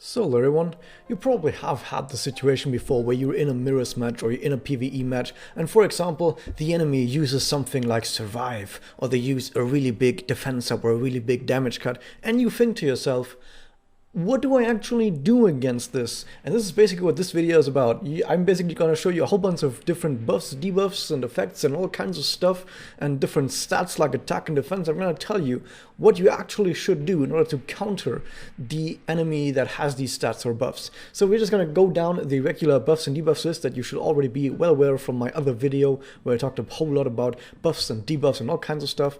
So everyone, you probably have had the situation before where you're in a mirrors match or you're in a PvE match and for example the enemy uses something like survive or they use a really big defense up or a really big damage cut and you think to yourself, what do I actually do against this? And this is basically what this video is about. I'm basically going to show you a whole bunch of different buffs, debuffs and effects and all kinds of stuff and different stats like attack and defense. I'm going to tell you what you actually should do in order to counter the enemy that has these stats or buffs. So we're just going to go down the regular buffs and debuffs list that you should already be well aware of from my other video where I talked a whole lot about buffs and debuffs and all kinds of stuff.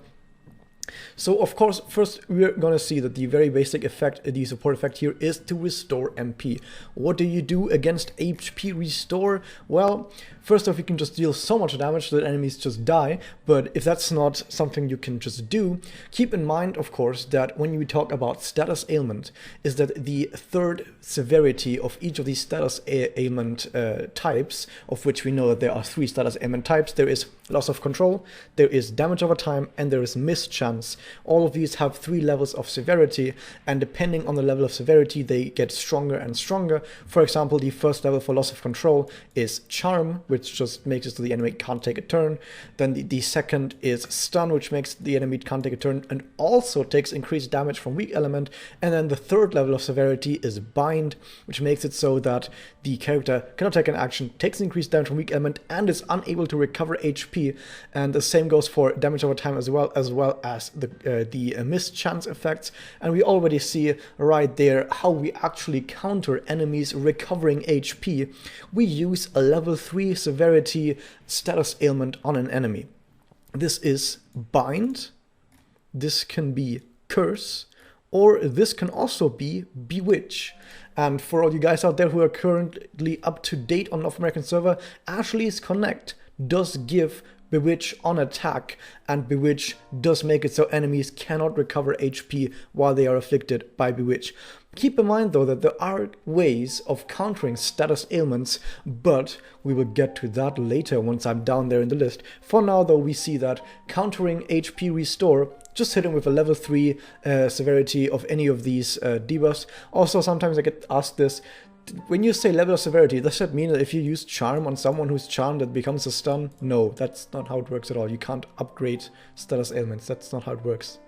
So of course, first we're gonna see that the very basic effect, the support effect here is to restore MP. What do you do against HP restore? Well, first off, you can just deal so much damage that enemies just die, but if that's not something you can just do, keep in mind, of course, that when we talk about status ailment, is that the third severity of each of these status ailment types, of which we know that there are 3 status ailment types. There is loss of control, there is damage over time, and there is mischance. All of these have 3 levels of severity, and depending on the level of severity, they get stronger and stronger. For example, the first level for loss of control is charm, which just makes it so the enemy can't take a turn. Then the second is stun, which makes the enemy can't take a turn and also takes increased damage from weak element. And then the third level of severity is bind, which makes it so that the character cannot take an action, takes increased damage from weak element, and is unable to recover HP. And the same goes for damage over time as well as the mischance effects. And we already see right there how we actually counter enemies recovering HP. We use a level 3 severity status ailment on an enemy. This is bind, this can be curse, or this can also be bewitch. And for all you guys out there who are currently up to date on North American server, Ashley's Connect does give Bewitch on attack, and Bewitch does make it so enemies cannot recover HP while they are afflicted by Bewitch. Keep in mind though that there are ways of countering status ailments, but we will get to that later once I'm down there in the list. For now though, we see that countering HP restore, just hitting with a level 3 severity of any of these debuffs. Also sometimes I get asked this, when you say level of severity, does that mean that if you use charm on someone who's charmed it becomes a stun? No, that's not how it works at all. You can't upgrade status ailments, that's not how it works.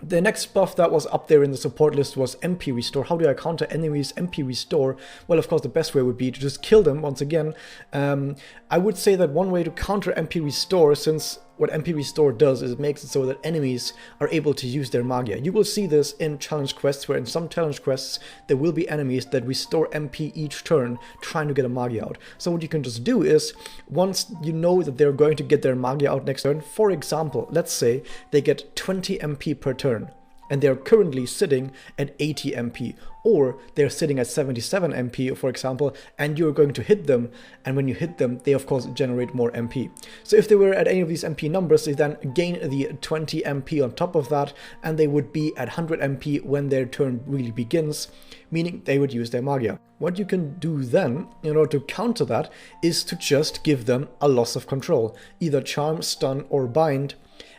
The next buff that was up there in the support list was MP Restore. How do I counter enemies MP Restore? Well, of course, the best way would be to just kill them once again. I would say that one way to counter MP Restore, since what MP Restore does is it makes it so that enemies are able to use their Magia. You will see this in challenge quests, where in some challenge quests there will be enemies that restore MP each turn trying to get a Magia out. So what you can just do is, once you know that they're going to get their Magia out next turn, for example, let's say they get 20 MP per turn, and they're currently sitting at 80 MP, or they're sitting at 77 MP, for example, and you're going to hit them, and when you hit them, they of course generate more MP. So if they were at any of these MP numbers, they then gain the 20 MP on top of that, and they would be at 100 MP when their turn really begins, meaning they would use their Magia. What you can do then, in order to counter that, is to just give them a loss of control, either charm, stun, or bind.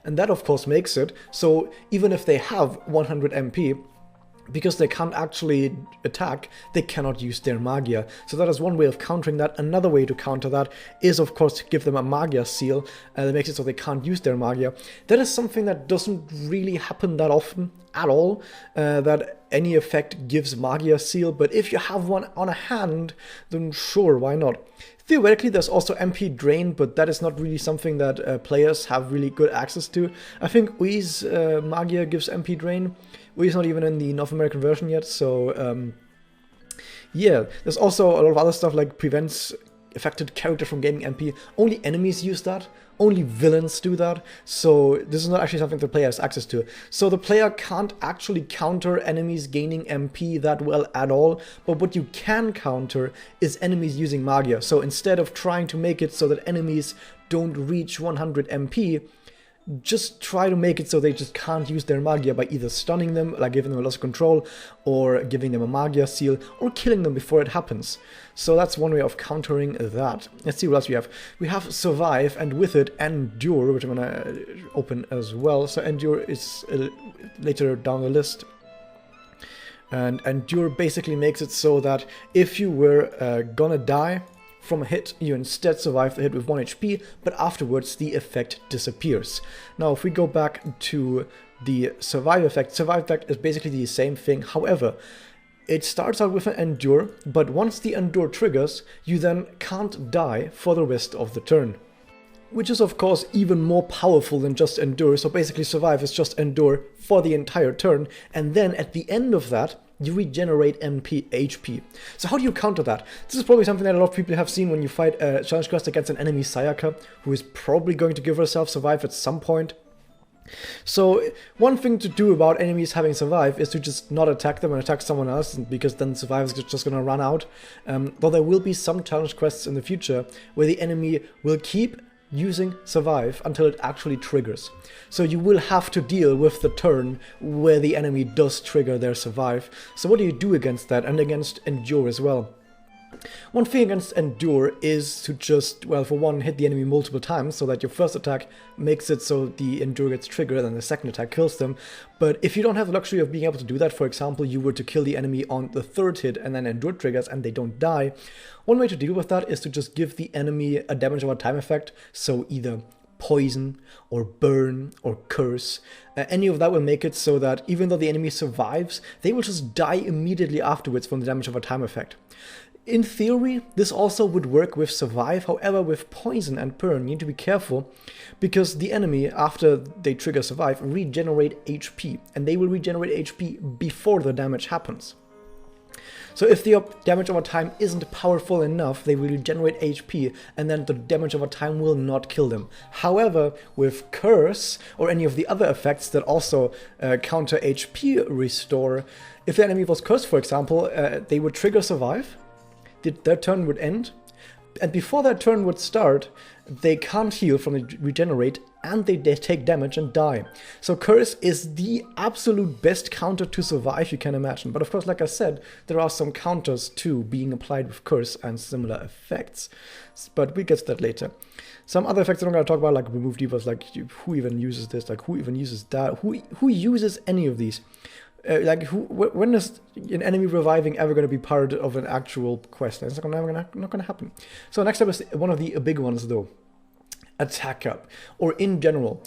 And that of course makes it so even if they have 100 MP, because they can't actually attack, they cannot use their Magia. So that is one way of countering that. Another way to counter that is of course to give them a Magia seal that makes it so they can't use their Magia. That is something that doesn't really happen that often at all, that any effect gives Magia seal, but if you have one on a hand, then sure, why not? Theoretically, there's also MP Drain, but that is not really something that players have really good access to. I think Ui's Magia gives MP Drain. Ui's not even in the North American version yet, so yeah. There's also a lot of other stuff like prevents affected character from gaining MP. Only enemies use that. Only villains do that, so this is not actually something the player has access to. So the player can't actually counter enemies gaining MP that well at all, but what you can counter is enemies using Magia. So instead of trying to make it so that enemies don't reach 100 MP, just try to make it so they just can't use their Magia by either stunning them, like giving them a loss of control, or giving them a Magia seal, or killing them before it happens. So that's one way of countering that. Let's see what else we have. We have Survive, and with it Endure, which I'm gonna open as well. So Endure is later down the list. And Endure basically makes it so that if you were gonna die from a hit, you instead survive the hit with 1 HP, but afterwards the effect disappears. Now if we go back to the survive effect is basically the same thing. However, it starts out with an Endure, but once the Endure triggers, you then can't die for the rest of the turn. Which is of course even more powerful than just Endure, so basically Survive is just Endure for the entire turn, and then at the end of that, you regenerate HP. So how do you counter that? This is probably something that a lot of people have seen when you fight a challenge quest against an enemy Sayaka, who is probably going to give herself Survive at some point. So one thing to do about enemies having Survive is to just not attack them and attack someone else, because then Survive is just going to run out. Though there will be some challenge quests in the future where the enemy will keep using Survive until it actually triggers. So you will have to deal with the turn where the enemy does trigger their Survive. So what do you do against that, and against Endure as well? One thing against Endure is to just, well, for one, hit the enemy multiple times so that your first attack makes it so the Endure gets triggered and the second attack kills them. But if you don't have the luxury of being able to do that, for example, you were to kill the enemy on the third hit and then Endure triggers and they don't die, one way to deal with that is to just give the enemy a damage over time effect, so either poison or burn or curse. Any of that will make it so that even though the enemy survives, they will just die immediately afterwards from the damage over time effect. In theory, this also would work with Survive, however with Poison and Burn you need to be careful, because the enemy, after they trigger Survive, regenerate HP, and they will regenerate HP before the damage happens. So if the damage over time isn't powerful enough, they will regenerate HP, and then the damage over time will not kill them. However, with Curse, or any of the other effects that also counter HP restore, if the enemy was cursed, for example, they would trigger Survive, their turn would end, and before their turn would start, they can't heal from the regenerate, and they take damage and die. So Curse is the absolute best counter to Survive you can imagine. But of course, like I said, there are some counters too being applied with Curse and similar effects. But we'll get to that later. Some other effects that I'm going to talk about, like Remove Debuffs, like who even uses this, like who even uses that, who uses any of these? When is an enemy reviving ever going to be part of an actual quest? It's not going to happen. So next up is one of the big ones though. Attack up, or in general,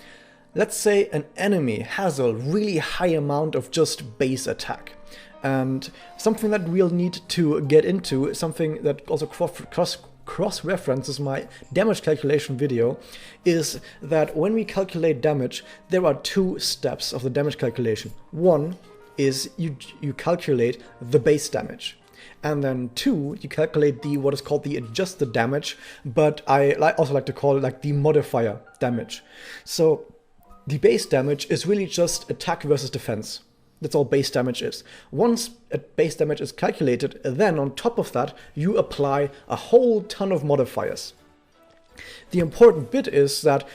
let's say an enemy has a really high amount of just base attack, and something that we'll need to get into, something that also cross-references my damage calculation video, is that when we calculate damage, there are two steps of the damage calculation. One is you calculate the base damage. And then two, you calculate what is called the adjusted damage, but I also like to call it like the modifier damage. So the base damage is really just attack versus defense. That's all base damage is. Once a base damage is calculated, then on top of that, you apply a whole ton of modifiers. The important bit is that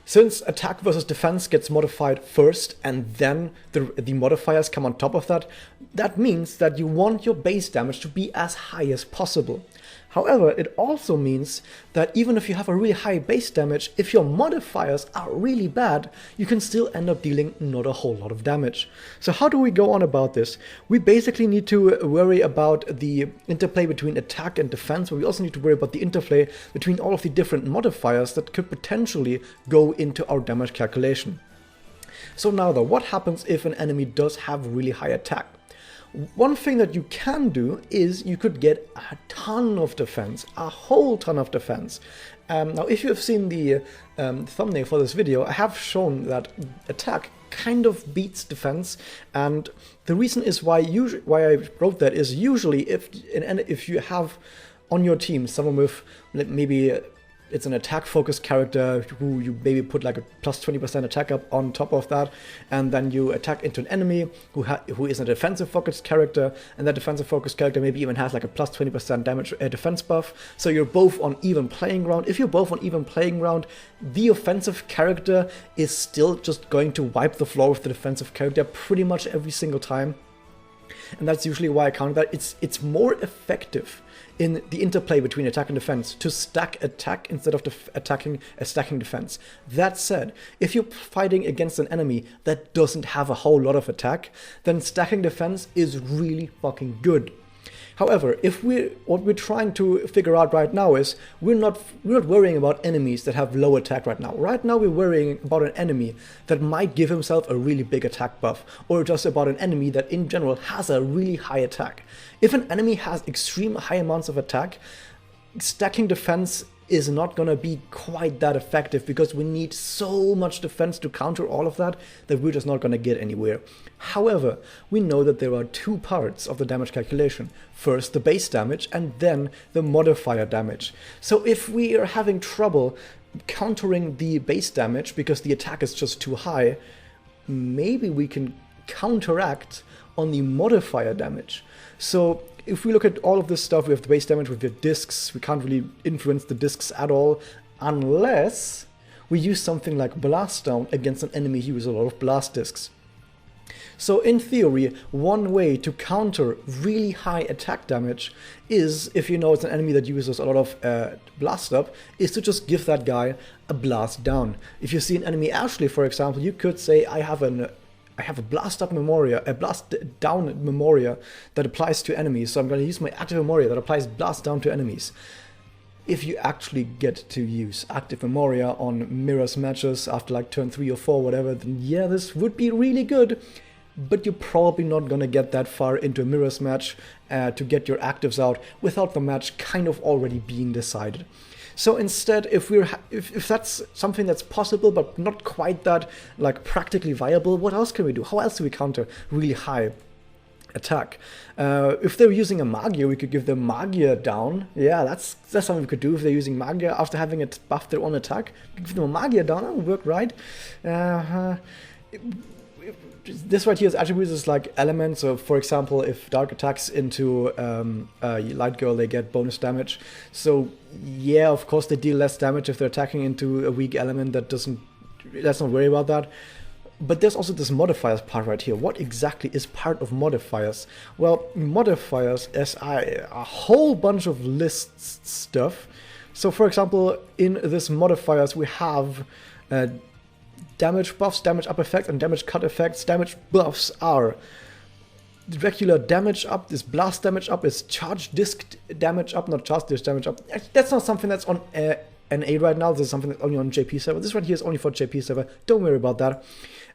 since attack versus defense gets modified first and then the modifiers come on top of that, that means that you want your base damage to be as high as possible. However, it also means that even if you have a really high base damage, if your modifiers are really bad, you can still end up dealing not a whole lot of damage. So how do we go on about this? We basically need to worry about the interplay between attack and defense, but we also need to worry about the interplay between all of the different modifiers that could potentially go into our damage calculation. So now though, what happens if an enemy does have really high attack? One thing that you can do is you could get a ton of defense, a whole ton of defense. Now, if you have seen the thumbnail for this video, I have shown that attack kind of beats defense, and the reason is why I wrote that is usually if you have on your team someone with maybe it's an attack-focused character who you maybe put like a plus 20% attack up on top of that, and then you attack into an enemy who is a defensive-focused character, and that defensive-focused character maybe even has like a plus 20% damage defense buff, so you're both on even playing ground. If you're both on even playing ground, the offensive character is still just going to wipe the floor with the defensive character pretty much every single time. and that's usually why I counter that. It's more effective in the interplay between attack and defense to stack attack instead of stacking defense. That said, if you're fighting against an enemy that doesn't have a whole lot of attack, then stacking defense is really fucking good. However, what we're trying to figure out right now is we're not worrying about enemies that have low attack right now. Right now we're worrying about an enemy that might give himself a really big attack buff, or just about an enemy that in general has a really high attack. If an enemy has extreme high amounts of attack, stacking defense is not going to be quite that effective, because we need so much defense to counter all of that we're just not going to get anywhere. However, we know that there are two parts of the damage calculation. First, the base damage, and then the modifier damage. So if we are having trouble countering the base damage because the attack is just too high, maybe we can counteract on the modifier damage. So if we look at all of this stuff, we have the base damage with the discs. We can't really influence the discs at all unless we use something like blast down against an enemy who uses a lot of blast discs. So in theory, one way to counter really high attack damage is, if you know it's an enemy that uses a lot of blast up, is to just give that guy a blast down. If you see an enemy Ashley, for example, you could say, I have a blast up Memoria, a blast down Memoria that applies to enemies, so I'm going to use my active Memoria that applies blast down to enemies. If you actually get to use active Memoria on mirrors matches after like turn 3 or 4, whatever, then yeah, this would be really good, but you're probably not going to get that far into a mirrors match to get your actives out without the match kind of already being decided. So instead, if that's something that's possible but not quite that like practically viable, what else can we do? How else do we counter really high attack? If they're using a Magia, we could give them Magia down. Yeah, that's something we could do. If they're using Magia after having it buff their own attack, give them a Magia down. That would work, right? This right here is attributes as like elements. So for example, if Dark attacks into Light Girl, they get bonus damage. So yeah, of course they deal less damage if they're attacking into a weak element. Let's not worry about that. But there's also this modifiers part right here. What exactly is part of modifiers? Well, modifiers is a whole bunch of lists stuff. So for example, in this modifiers we have damage buffs, damage up effects, and damage cut effects. Damage buffs are the regular damage up, this blast damage up, is charge disc damage up, not charge disc damage up. That's not something that's on NA right now. This is something that's only on JP server. This right here is only for JP server. Don't worry about that.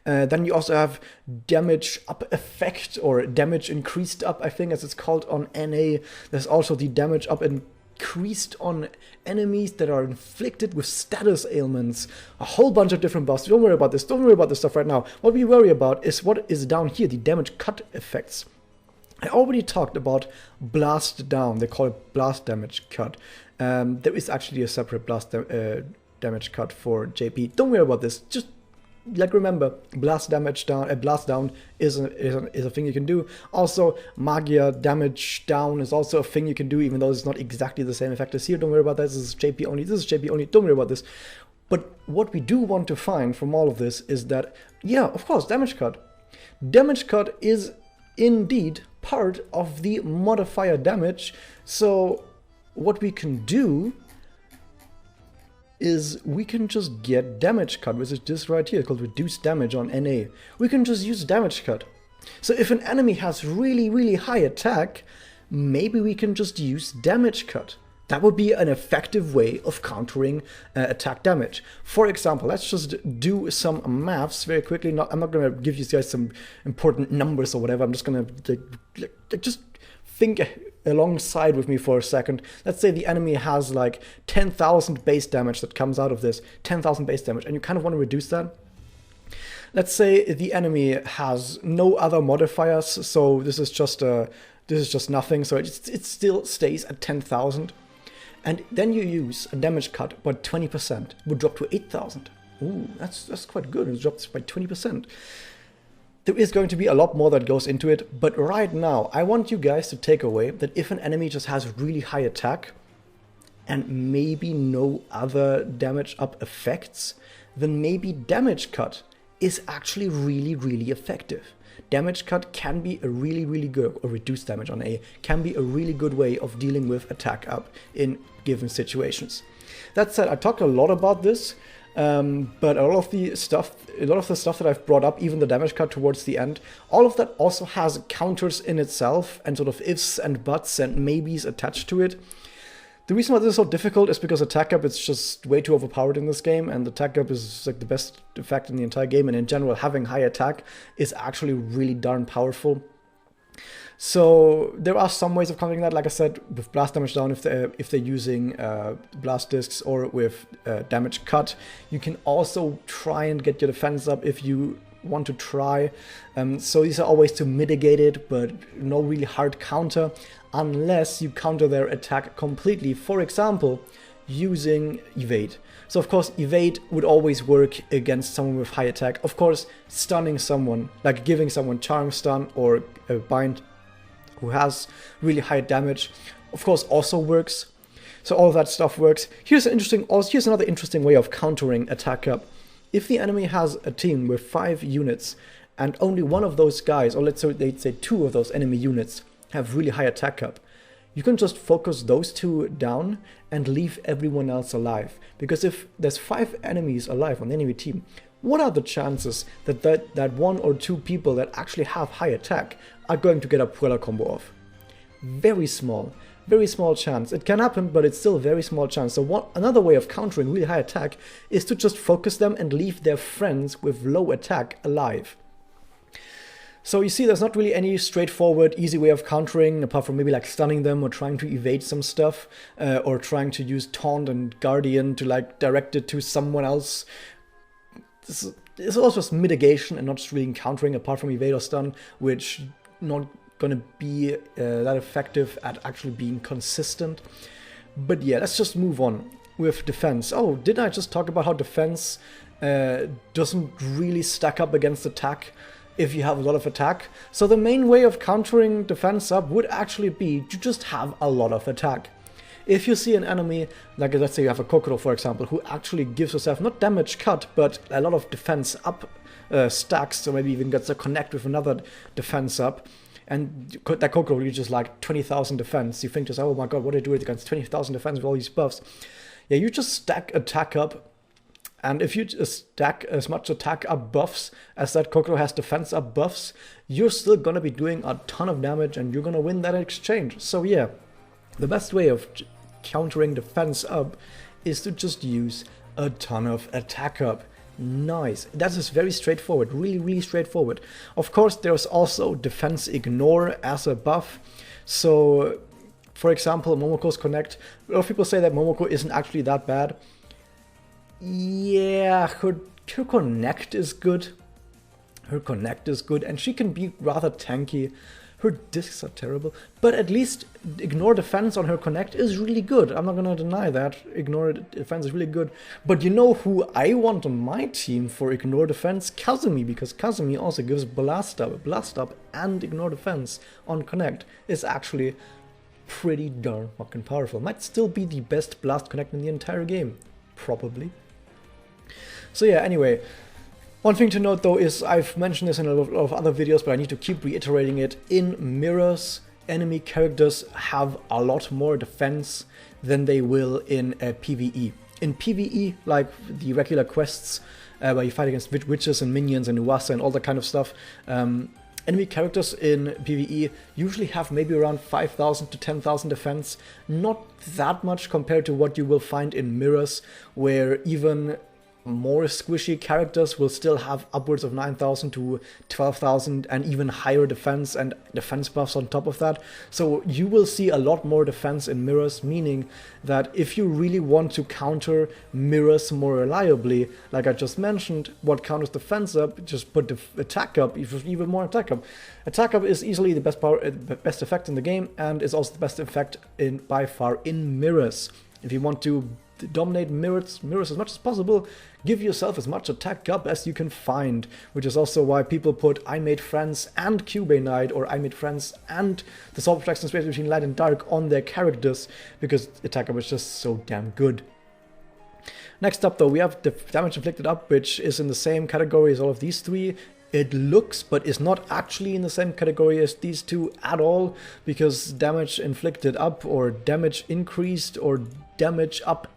Then you also have damage up effect, or damage increased up, I think as it's called on NA. There's also the damage up increased on enemies that are inflicted with status ailments. A whole bunch of different buffs. Don't worry about this. Don't worry about this stuff right now. What we worry about is what is down here, the damage cut effects. I already talked about blast down. They call it blast damage cut. There is actually a separate blast damage cut for JP. Don't worry about this. Just like remember, blast down is a thing you can do. Also, Magia damage down is also a thing you can do, even though it's not exactly the same effect as here. Don't worry about that. This is JP only. This is JP only. Don't worry about this. But what we do want to find from all of this is that, yeah, of course, damage cut. Damage cut is indeed part of the modifier damage. So what we can do is we can just get damage cut, which is this right here, called reduced damage on NA. We can just use damage cut. So if an enemy has really, really high attack, maybe we can just use damage cut. That would be an effective way of countering attack damage. For example, let's just do some maths very quickly. I'm not going to give you guys some important numbers or whatever. I'm just going to just think alongside with me for a second. Let's say the enemy has like 10,000 base damage that comes out of this. 10,000 base damage, and you kind of want to reduce that. Let's say the enemy has no other modifiers, so this is just nothing. So it still stays at 10,000. And then you use a damage cut by 20%, would drop to 8,000. Ooh, that's quite good. It drops by 20%. There is going to be a lot more that goes into it, but right now I want you guys to take away that if an enemy just has really high attack and maybe no other damage up effects, then maybe damage cut is actually really, really effective. damage cut can be a really good, or reduced damage on A, can be a really good way of dealing with attack up in given situations. That said, I talked a lot about this, but a lot of the stuff that I've brought up, even the damage cut towards the end, all of that also has counters in itself and sort of ifs and buts and maybes attached to it. The reason why this is so difficult is because attack up is just way too overpowered in this game, and attack up is like the best effect in the entire game, and in general having high attack is actually really darn powerful. So there are some ways of countering that, like I said, with blast damage down if they're using blast discs, or with damage cut. You can also try and get your defense up if you want to try. So these are all ways to mitigate it, but no really hard counter unless you counter their attack completely. For example, using evade. So of course evade would always work against someone with high attack. Of course, stunning someone, like giving someone charm stun or a bind who has really high damage, of course also works. So all of that stuff works. Here's another interesting way of countering attack up. If the enemy has a team with 5 units and only one of those guys, or let's say 2 of those enemy units, have really high attack up, you can just focus those 2 down and leave everyone else alive. Because if there's 5 enemies alive on the enemy team, what are the chances that 1 or 2 people that actually have high attack are going to get a Puella combo off? Very small chance. It can happen, but it's still a very small chance. So another way of countering really high attack is to just focus them and leave their friends with low attack alive. So you see, there's not really any straightforward, easy way of countering, apart from maybe like stunning them or trying to evade some stuff, or trying to use Taunt and Guardian to like direct it to someone else. This is also just mitigation and not just really countering, apart from evade or stun, which not gonna be that effective at actually being consistent. But yeah, let's just move on with defense. Oh, didn't I just talk about how defense doesn't really stack up against attack if you have a lot of attack? So the main way of countering defense up would actually be to just have a lot of attack. If you see an enemy, like let's say you have a Kokoro for example, who actually gives yourself not damage cut, but a lot of defense up stacks, so maybe even gets a connect with another defense up, and that Kokoro reaches like 20,000 defense, you think just, oh my god, what do I do against 20,000 defense with all these buffs? Yeah, you just stack attack up, and if you just stack as much attack up buffs as that Kokoro has defense up buffs, you're still gonna be doing a ton of damage and you're gonna win that exchange. So yeah, the best way of countering defense up is to just use a ton of attack up. Nice. That is very straightforward, really straightforward. Of course, there's also defense ignore as a buff. So, for example, Momoko's Connect. A lot of people say that Momoko isn't actually that bad. Yeah, her Connect is good. Her Connect is good, and she can be rather tanky. Her discs are terrible, but at least ignore defense on her Connect is really good. I'm not gonna deny that. Ignore defense is really good. But you know who I want on my team for ignore defense? Kazumi, because Kazumi also gives blast up. Blast up and ignore defense on Connect is actually pretty darn fucking powerful. Might still be the best blast Connect in the entire game. Probably. So yeah, anyway. One thing to note though is, I've mentioned this in a lot of other videos, but I need to keep reiterating it. In mirrors, enemy characters have a lot more defense than they will in PvE. In PvE, like the regular quests, where you fight against witches and minions and Uwasa and all that kind of stuff, enemy characters in PvE usually have maybe around 5,000 to 10,000 defense. Not that much compared to what you will find in mirrors, where even more squishy characters will still have upwards of 9,000 to 12,000 and even higher defense and defense buffs on top of that. So you will see a lot more defense in mirrors, meaning that if you really want to counter mirrors more reliably, like I just mentioned, what counters defense up, just put the attack up, even more attack up. Attack up is easily the best effect in the game, and is also the best effect by far in mirrors. If you want to dominate mirrors as much as possible, give yourself as much attack up as you can find, which is also why people put I Made Friends and Cubane Knight, or I Made Friends and the Soul Protection Space Between Light and Dark on their characters, because attack up is just so damn good. Next up though, we have the damage inflicted up, which is in the same category as all of these three. it looks but is not actually in the same category as these two at all, because damage inflicted up or damage increased or damage up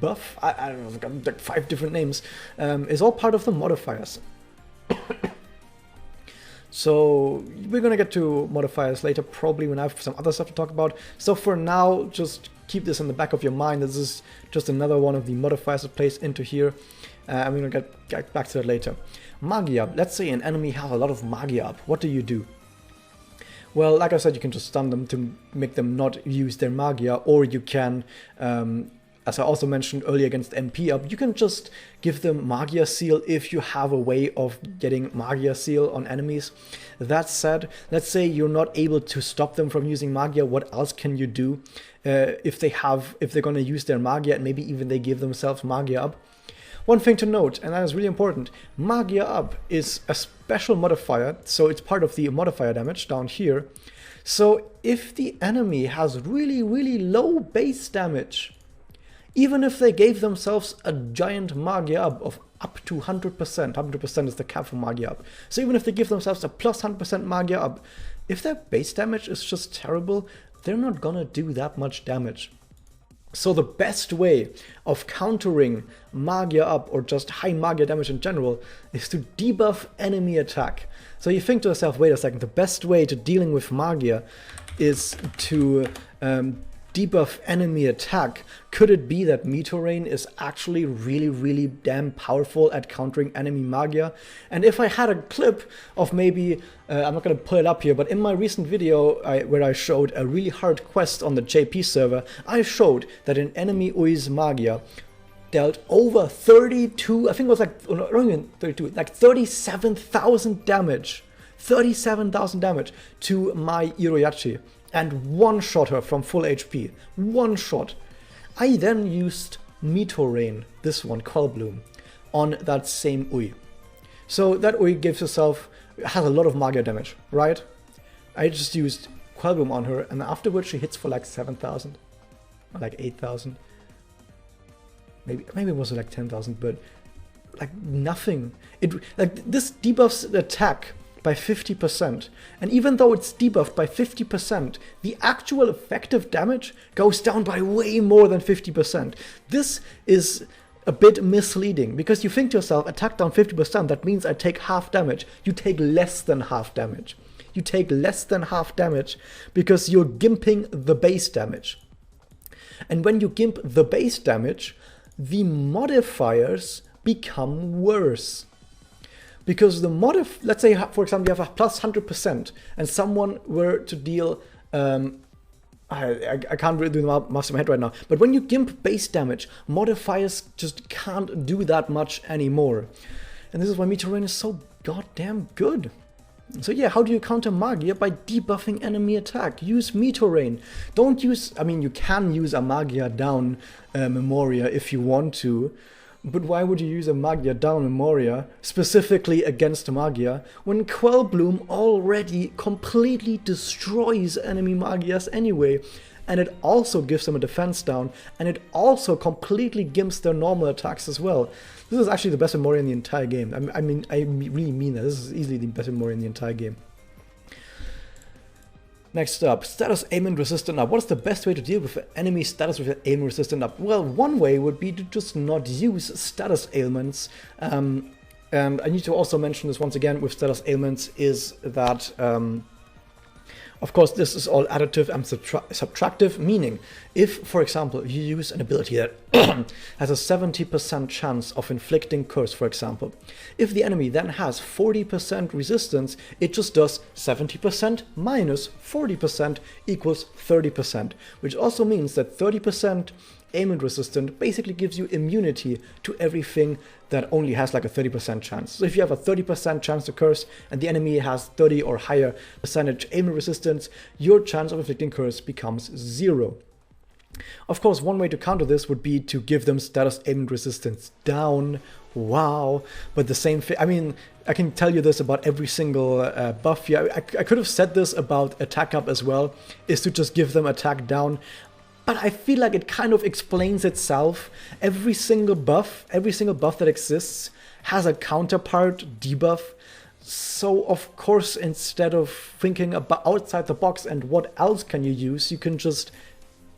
buff, I don't know, I've got like 5 different names, is all part of the modifiers. So we're gonna get to modifiers later, probably when I have some other stuff to talk about. So for now, just keep this in the back of your mind. This is just another one of the modifiers that plays into here. And we're gonna get back to that later. Magia. Let's say an enemy has a lot of Magia up. What do? Well, like I said, you can just stun them to make them not use their Magia, or you can, as I also mentioned earlier against MP up, you can just give them Magia Seal if you have a way of getting Magia Seal on enemies. That said, let's say you're not able to stop them from using Magia, what else can you do if they're going to use their Magia and maybe even they give themselves Magia up? One thing to note, and that is really important, Magia up is a special modifier, so it's part of the modifier damage down here. So if the enemy has really, really low base damage, even if they gave themselves a giant Magia up of up to 100%, 100% is the cap for Magia up. So even if they give themselves a plus 100% Magia up, if their base damage is just terrible, they're not gonna do that much damage. So the best way of countering Magia up or just high Magia damage in general is to debuff enemy attack. So you think to yourself, wait a second, the best way to dealing with Magia is to debuff enemy attack. Could it be that Meteor Rain is actually really, really damn powerful at countering enemy Magia? And if I had a clip of maybe, I'm not going to pull it up here, but in my recent video where I showed a really hard quest on the JP server, I showed that an enemy Ui's Magia dealt over 32, I think it was like, not even 32, like 37,000 damage. 37,000 damage to my Iroyachi. And one-shot her from full HP. One shot. I then used Meteor Rain, this one, Quell Bloom, on that same Ui. So that Ui has a lot of Magia damage, right? I just used Quell Bloom on her, and afterwards she hits for like 7,000. Or like 8,000. Maybe it was like 10,000, but like nothing. This debuffs the attack by 50%, and even though it's debuffed by 50%, the actual effective damage goes down by way more than 50%. This is a bit misleading, because you think to yourself, attack down 50%, that means I take half damage. You take less than half damage. You take less than half damage because you're gimping the base damage. And when you gimp the base damage, the modifiers become worse. Because the let's say, for example, you have a plus 100%, and someone were to deal, I can't really do the math in my head right now, but when you gimp base damage, modifiers just can't do that much anymore. And this is why Meteor Rain is so goddamn good. So yeah, how do you counter Magia? By debuffing enemy attack. Use Meteor Rain. Don't use, I mean, you can use a Magia down Memoria if you want to, but why would you use a Magia down Memoria specifically against Magia when Quell Bloom already completely destroys enemy Magias anyway? And it also gives them a defense down, and it also completely gimps their normal attacks as well. This is actually the best Memoria in the entire game. I really mean that. This is easily the best Memoria in the entire game. Next up, status ailment resistant up. What is the best way to deal with enemy status with ailment resistant up? Well, one way would be to just not use status ailments. And I need to also mention this once again with status ailments is that, of course, this is all additive and subtractive, meaning if, for example, you use an ability that has a 70% chance of inflicting curse, for example, if the enemy then has 40% resistance, it just does 70% minus 40% equals 30%, which also means that 30% ailment resistant basically gives you immunity to everything that only has like a 30% chance. So if you have a 30% chance to curse and the enemy has 30 or higher percentage ailment resistance, your chance of inflicting curse becomes 0. Of course, one way to counter this would be to give them status ailment resistance down. Wow. But the same thing, I mean, I can tell you this about every single buff. Yeah, I could have said this about attack up as well, is to just give them attack down. But I feel like it kind of explains itself. Every single buff that exists has a counterpart debuff. So of course, instead of thinking about outside the box and what else can you use, you can just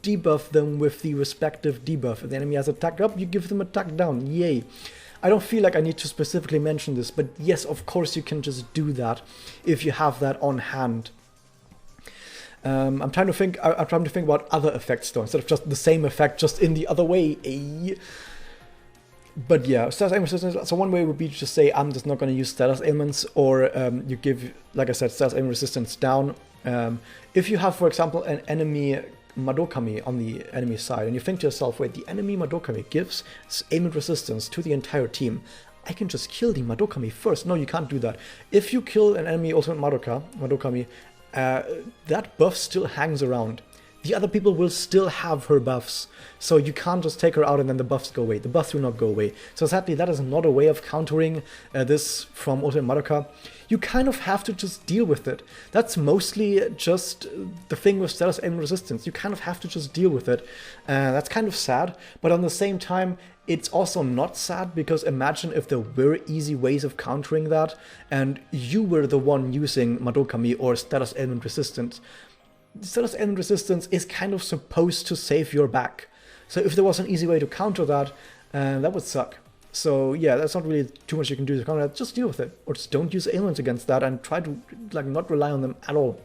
debuff them with the respective debuff. If the enemy has attack up, you give them attack down. Yay. I don't feel like I need to specifically mention this, but yes, of course you can just do that if you have that on hand. I'm trying to think about other effects though, instead of just the same effect, just in the other way. But yeah, status ailment resistance. So one way would be to just say I'm just not going to use status ailments, or you give, like I said, status ailment resistance down. If you have, for example, an enemy Madokami on the enemy side, and you think to yourself, wait, the enemy Madokami gives ailment resistance to the entire team, I can just kill the Madokami first. No, you can't do that. If you kill an enemy ultimate Madokami, that buff still hangs around. The other people will still have her buffs, so you can't just take her out and then the buffs go away. The buffs will not go away. So sadly, that is not a way of countering this from Ultimate Madoka. You kind of have to just deal with it. That's mostly just the thing with status ailment resistance. You kind of have to just deal with it. That's kind of sad, but at the same time, it's also not sad, because imagine if there were easy ways of countering that, and you were the one using Madokami or status ailment resistance. Status ailment resistance is kind of supposed to save your back. So if there was an easy way to counter that, that would suck. So yeah, that's not really too much you can do to counter that. Just deal with it, or just don't use ailments against that and try to like not rely on them at all.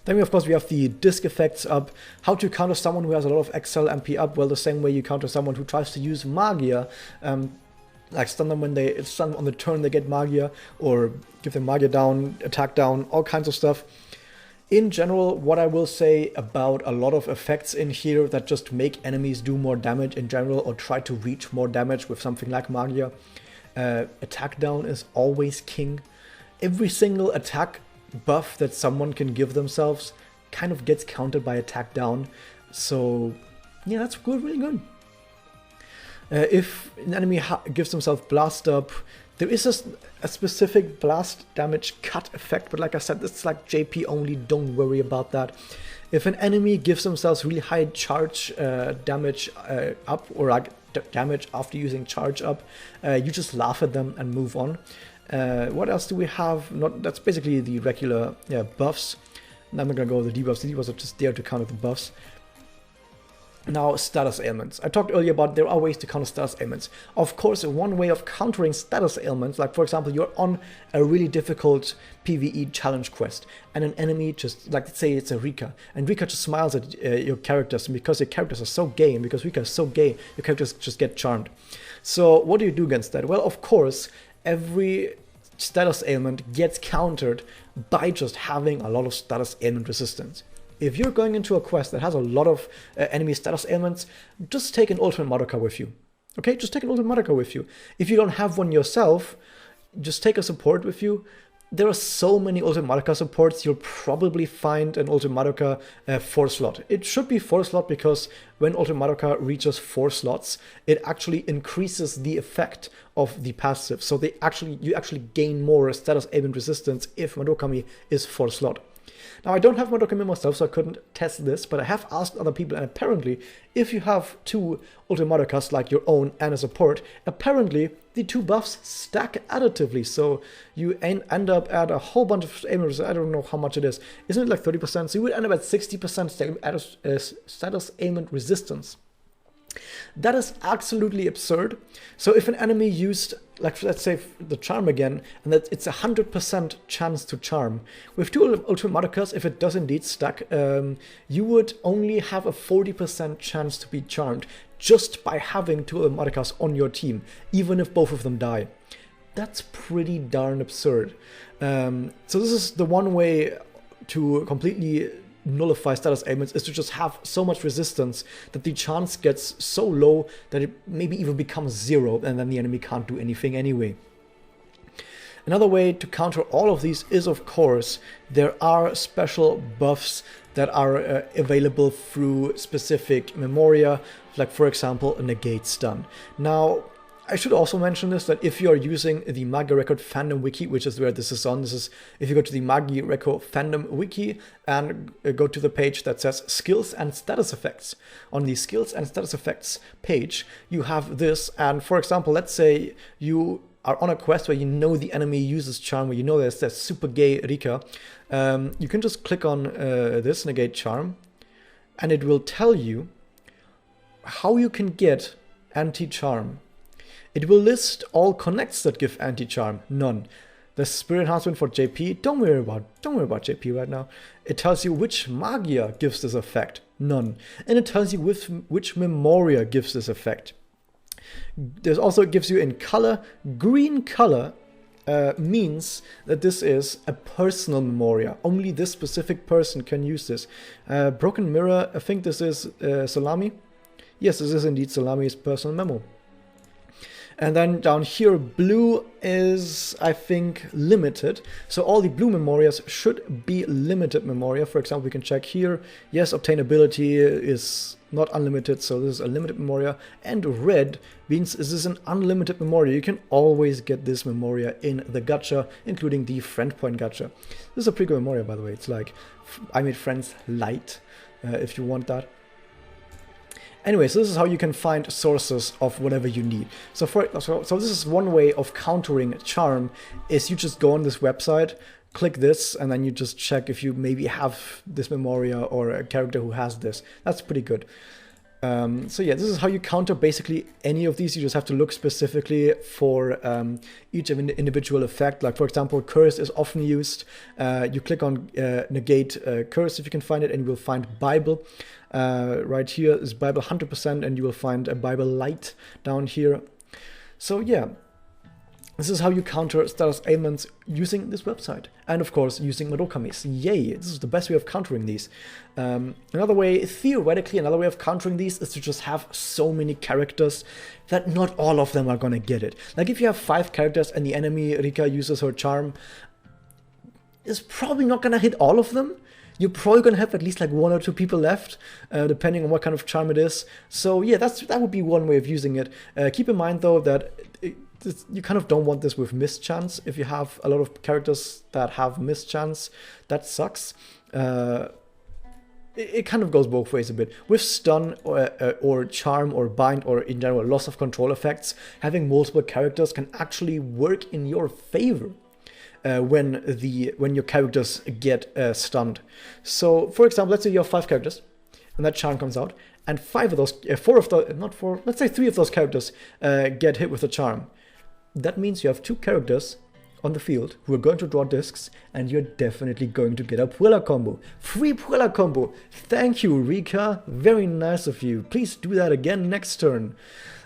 Then we have the disc effects up. How to counter someone who has a lot of XL MP up? Well, the same way you counter someone who tries to use Magia. Like stun them when they stun on the turn they get Magia, or give them Magia down, attack down, all kinds of stuff. In general, what I will say about a lot of effects in here that just make enemies do more damage in general, or try to reach more damage with something like Magia, attack down is always king. Every single attack buff that someone can give themselves kind of gets countered by attack down. So yeah, that's good, really good. If an enemy gives himself blast up, there is a specific blast damage cut effect, but like I said, it's like JP only, don't worry about that. If an enemy gives themselves really high charge damage up, or like damage after using charge up, you just laugh at them and move on. What else do we have? That's basically the regular buffs. Now I'm not going to go over the debuffs. The debuffs are just there to counter the buffs. Now, status ailments. I talked earlier about there are ways to counter status ailments. Of course, one way of countering status ailments, like for example, you're on a really difficult PvE challenge quest, and an enemy just, like let's say it's a Rika, and Rika just smiles at your characters, and because your characters are so gay, and because Rika is so gay, your characters just get charmed. So what do you do against that? Well, of course, every status ailment gets countered by just having a lot of status ailment resistance. If you're going into a quest that has a lot of enemy status ailments, just take an Ultimate Madoka with you. Okay, just take an Ultimate Madoka with you. If you don't have one yourself, just take a support with you. There are so many Ultimate Madoka supports, you'll probably find an Ultimate Madoka 4 slot. It should be 4 slot because when Ultimate Madoka reaches 4 slots, it actually increases the effect of the passive. So you actually gain more status ailment resistance if Madokami is 4 slot. Now, I don't have Madokami myself, so I couldn't test this, but I have asked other people, and apparently, if you have 2 Ultimate Madokas like your own and a support, apparently the 2 buffs stack additively, so you end up at a whole bunch of ailment. I don't know how much it is. Isn't it like 30%? So you would end up at 60% status ailment resistance. That is absolutely absurd. So if an enemy used, like let's say the charm again, and that it's 100% chance to charm, with 2 Ultimate Madokas, if it does indeed stack, you would only have a 40% chance to be charmed just by having 2 Ultimate Madokas on your team, even if both of them die. That's pretty darn absurd. So this is the one way to completely nullify status ailments, is to just have so much resistance that the chance gets so low that it maybe even becomes 0, and then the enemy can't do anything anyway. Another way to counter all of these is, of course, there are special buffs that are available through specific memoria, like for example a negate stun. Now, I should also mention this, that if you are using the Magia Record fandom wiki, which is where this is on, this is if you go to the Magia Record fandom wiki and go to the page that says skills and status effects. On the skills and status effects page, you have this, and for example, let's say you are on a quest where you know the enemy uses charm, where you know there's that super gay Rika, you can just click on this negate charm, and it will tell you how you can get anti-charm. It will list all connects that give anti-charm, none. The spirit enhancement for JP, don't worry about JP right now. It tells you which Magia gives this effect, none. And it tells you which Memoria gives this effect. There's also, it gives you in color. Green color means that this is a personal Memoria. Only this specific person can use this. Broken Mirror, I think this is Salami. Yes, this is indeed Salami's personal memo. And then down here, blue is, I think, limited. So all the blue Memorias should be limited Memoria. For example, we can check here. Yes, obtainability is not unlimited, so this is a limited Memoria. And red means this is an unlimited Memoria. You can always get this Memoria in the gacha, including the friend point gacha. This is a pretty good Memoria, by the way. It's like I Made Friends Light, if you want that. Anyway, so this is how you can find sources of whatever you need. So this is one way of countering charm, is you just go on this website, click this, and then you just check if you maybe have this Memoria or a character who has this. That's pretty good. So yeah, this is how you counter basically any of these. You just have to look specifically for each individual effect. Like for example, curse is often used. You click on negate curse if you can find it, and you will find Bible. Right here is Bible 100%, and you will find a Bible light down here. So yeah, this is how you counter status ailments using this website. And of course, using Madokamis. Yay, this is the best way of countering these. Another way, theoretically, another way of countering these is to just have so many characters that not all of them are gonna get it. Like if you have 5 characters and the enemy Rika uses her charm, it's probably not gonna hit all of them. You're probably going to have at least like 1 or 2 people left, depending on what kind of charm it is. So yeah, that would be one way of using it. Keep in mind though that you kind of don't want this with mischance. If you have a lot of characters that have mischance, that sucks. It kind of goes both ways a bit. With stun or charm or bind or in general loss of control effects, having multiple characters can actually work in your favor. When your characters get stunned. So, for example, let's say you have 5 characters, and that charm comes out, and 5 of those, 4 of those, not 4, let's say 3 of those characters get hit with a charm. That means you have 2 characters on the field who are going to draw discs, and you're definitely going to get a Puella combo. Free Puella combo! Thank you, Rika. Very nice of you. Please do that again next turn.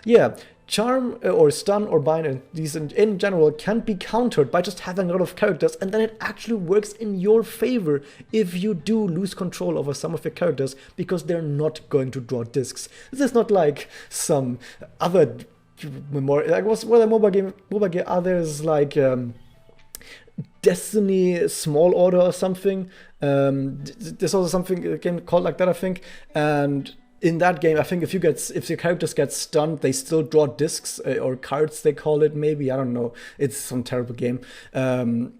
Yeah. Charm or stun or bind, and these in general can be countered by just having a lot of characters, and then it actually works in your favor if you do lose control over some of your characters because they're not going to draw discs. This is not like some other Memoria, like what a MOBA game others like Destiny Small Order or something. There's also something again called like that, I think, and in that game, I think if your characters get stunned, they still draw discs or cards, they call it, maybe. I don't know. It's some terrible game. But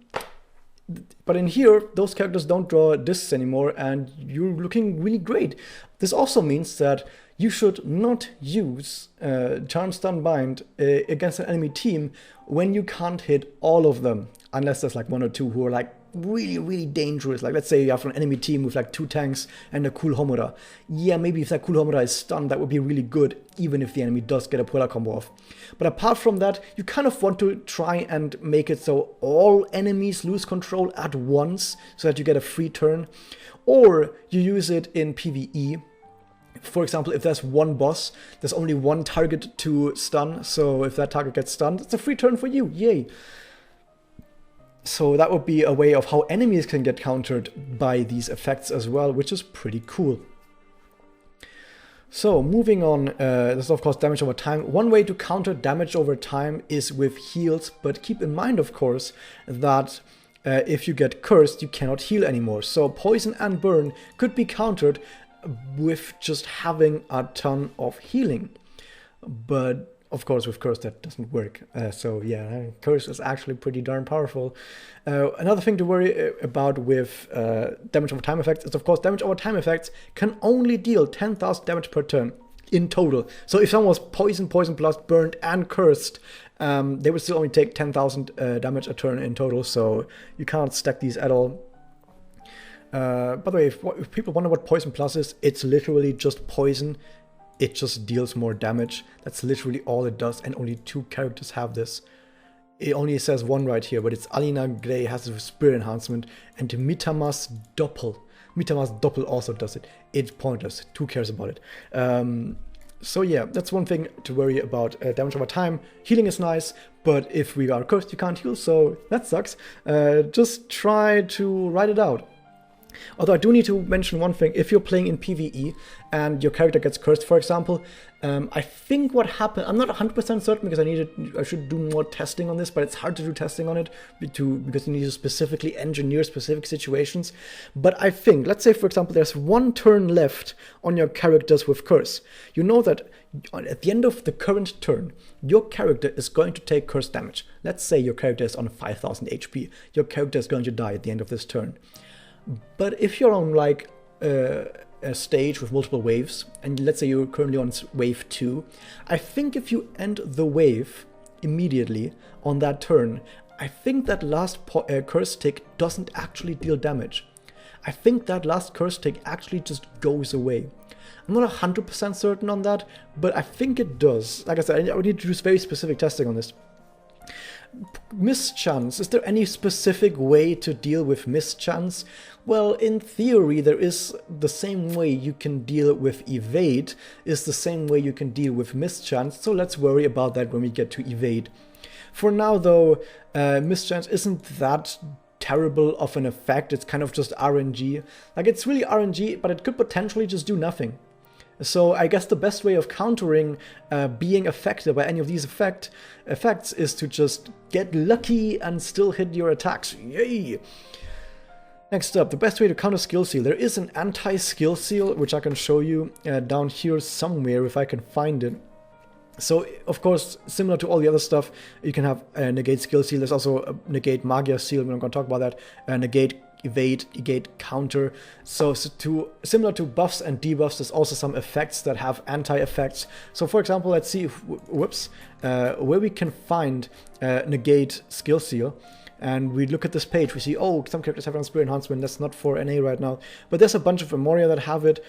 in here, those characters don't draw discs anymore, and you're looking really great. This also means that you should not use Charm, Stun, Bind against an enemy team when you can't hit all of them, unless there's like 1 or 2 who are like really, really dangerous. Like let's say you have an enemy team with like 2 tanks and a cool Homura. Yeah, maybe if that cool Homura is stunned, that would be really good, even if the enemy does get a Puella combo off. But apart from that, you kind of want to try and make it so all enemies lose control at once, so that you get a free turn. Or you use it in PvE. For example, if there's one boss, there's only one target to stun, so if that target gets stunned, it's a free turn for you, yay! So that would be a way of how enemies can get countered by these effects as well, which is pretty cool. So moving on, there's of course damage over time. One way to counter damage over time is with heals, but keep in mind of course that if you get cursed, you cannot heal anymore. So poison and burn could be countered with just having a ton of healing. But of course, with curse that doesn't work. So yeah, curse is actually pretty darn powerful. Another thing to worry about with damage over time effects is, of course, damage over time effects can only deal 10,000 damage per turn in total. So if someone was poisoned, poison blast, burned, and cursed, they would still only take 10,000 damage a turn in total. So you can't stack these at all. By the way, if people wonder what poison plus is, it's literally just poison. It just deals more damage. That's literally all it does, and only 2 characters have this. It only says 1 right here, but it's Alina Grey has a spirit enhancement, and Mitamas Doppel. Mitamas Doppel also does it. It's pointless. Who cares about it? So yeah, that's one thing to worry about. Damage over time. Healing is nice, but if we are cursed, you can't heal, so that sucks. Just try to ride it out. Although I do need to mention one thing. If you're playing in PvE and your character gets cursed, for example, I think what happened, I'm not 100% certain because I should do more testing on this, but it's hard to do testing on it because you need to specifically engineer specific situations. But I think, let's say for example, there's 1 turn left on your characters with curse. You know that at the end of the current turn, your character is going to take curse damage. Let's say your character is on 5000 HP. Your character is going to die at the end of this turn. But if you're on like a stage with multiple waves, and let's say you're currently on wave 2, I think if you end the wave immediately on that turn, I think that last curse tick doesn't actually deal damage. I think that last curse tick actually just goes away. I'm not 100% certain on that, but I think it does. Like I said, I would need to do very specific testing on this. Mischance. Is there any specific way to deal with mischance? Well, in theory, there is. The same way you can deal with evade is the same way you can deal with mischance, so let's worry about that when we get to evade. For now, though, mischance isn't that terrible of an effect. It's kind of just RNG. Like, it's really RNG, but it could potentially just do nothing. So I guess the best way of countering being affected by any of these effects is to just get lucky and still hit your attacks. Yay! Next up, the best way to counter skill seal. There is an anti-skill seal, which I can show you down here somewhere if I can find it. So, of course, similar to all the other stuff, you can have negate skill seal. There's also a negate Magia seal. We're not going to talk about that. Negate evade, negate counter. So similar to buffs and debuffs, there's also some effects that have anti-effects. So for example, let's see where we can find negate skill seal. And we look at this page, we see, oh, some characters have it on Spirit Enhancement. That's not for NA right now, but there's a bunch of Memoria that have it.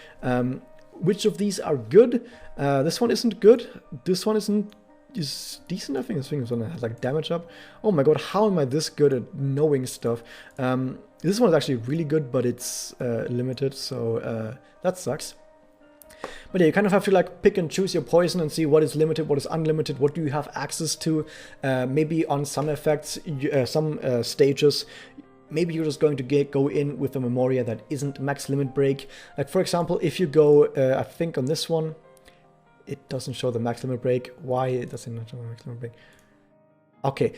Which of these are good? This one isn't good. This one is decent. I think this thing is gonna have like damage up. Oh my god, how am I this good at knowing stuff? This one is actually really good, but it's limited, so that sucks. But yeah, you kind of have to like pick and choose your poison and see what is limited, what is unlimited, what do you have access to. Maybe on some effects, some stages, maybe you're just going to go in with a Memoria that isn't max limit break. Like for example, if you go, I think on this one, it doesn't show the max limit break. Why it doesn't show the max limit break? Okay,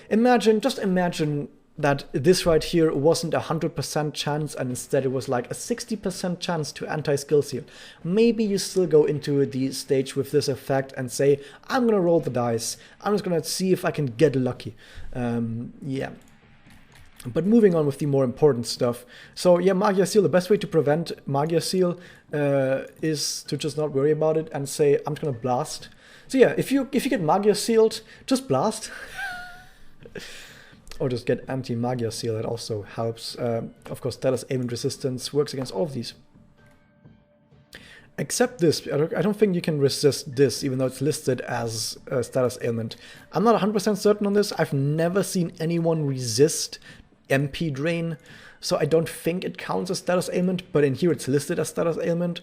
just imagine that this right here wasn't 100% chance and instead it was like a 60% chance to anti-skill seal. Maybe you still go into the stage with this effect and say, I'm gonna roll the dice. I'm just gonna see if I can get lucky. Yeah. But moving on with the more important stuff. So yeah, Magia Seal, the best way to prevent Magia Seal is to just not worry about it and say, I'm just gonna blast. So yeah, if you get Magia Sealed, just blast. Or just get anti-Magia Seal, that also helps. Of course, status ailment resistance works against all of these. Except this, I don't think you can resist this, even though it's listed as status ailment. I'm not 100% certain on this. I've never seen anyone resist MP Drain, so I don't think it counts as status ailment, but in here it's listed as status ailment.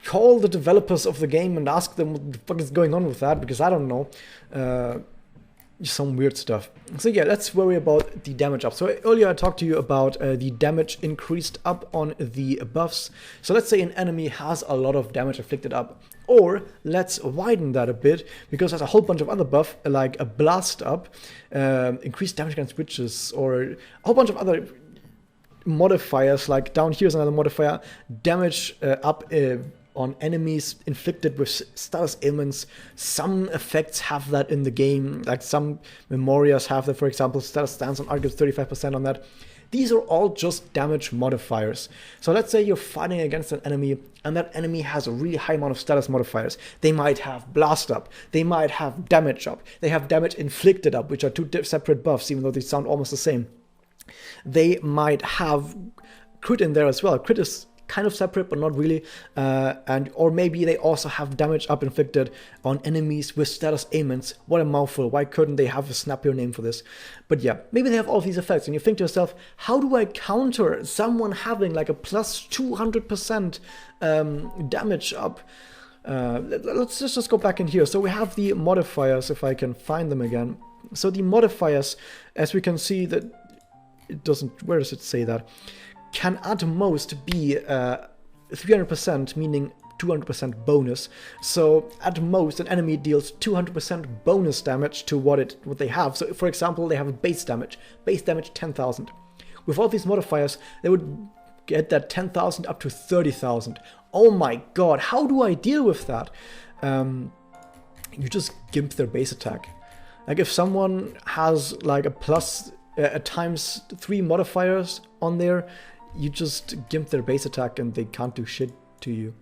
Call the developers of the game and ask them what the fuck is going on with that, because I don't know. Some weird stuff. So yeah, let's worry about the damage up. So earlier I talked to you about the damage increased up on the buffs. So let's say an enemy has a lot of damage inflicted up. Or let's widen that a bit, because there's a whole bunch of other buff, like a blast up, increased damage against witches, or a whole bunch of other modifiers, like down here's another modifier, damage up on enemies inflicted with status ailments. Some effects have that in the game, like some Memorias have that, for example, status stance on art gives 35% on that. These are all just damage modifiers. So let's say you're fighting against an enemy and that enemy has a really high amount of status modifiers. They might have blast up, they might have damage up, they have damage inflicted up, which are two separate buffs, even though they sound almost the same. They might have crit in there as well. Crit is kind of separate, but not really. Or maybe they also have damage up inflicted on enemies with status ailments. What a mouthful. Why couldn't they have a snappier name for this? But yeah, maybe they have all of these effects, and you think to yourself, how do I counter someone having like a plus 200% damage up? Let's just go back in here. So we have the modifiers, if I can find them again. So the modifiers, as we can see, that it doesn't, where does it say that? Can at most be 300%, meaning 200% bonus. So at most, an enemy deals 200% bonus damage to what they have. So for example, they have a base damage 10,000. With all these modifiers, they would get that 10,000 up to 30,000. Oh my god, how do I deal with that? You just gimp their base attack. Like if someone has like a times 3 modifiers on there, you just gimp their base attack and they can't do shit to you.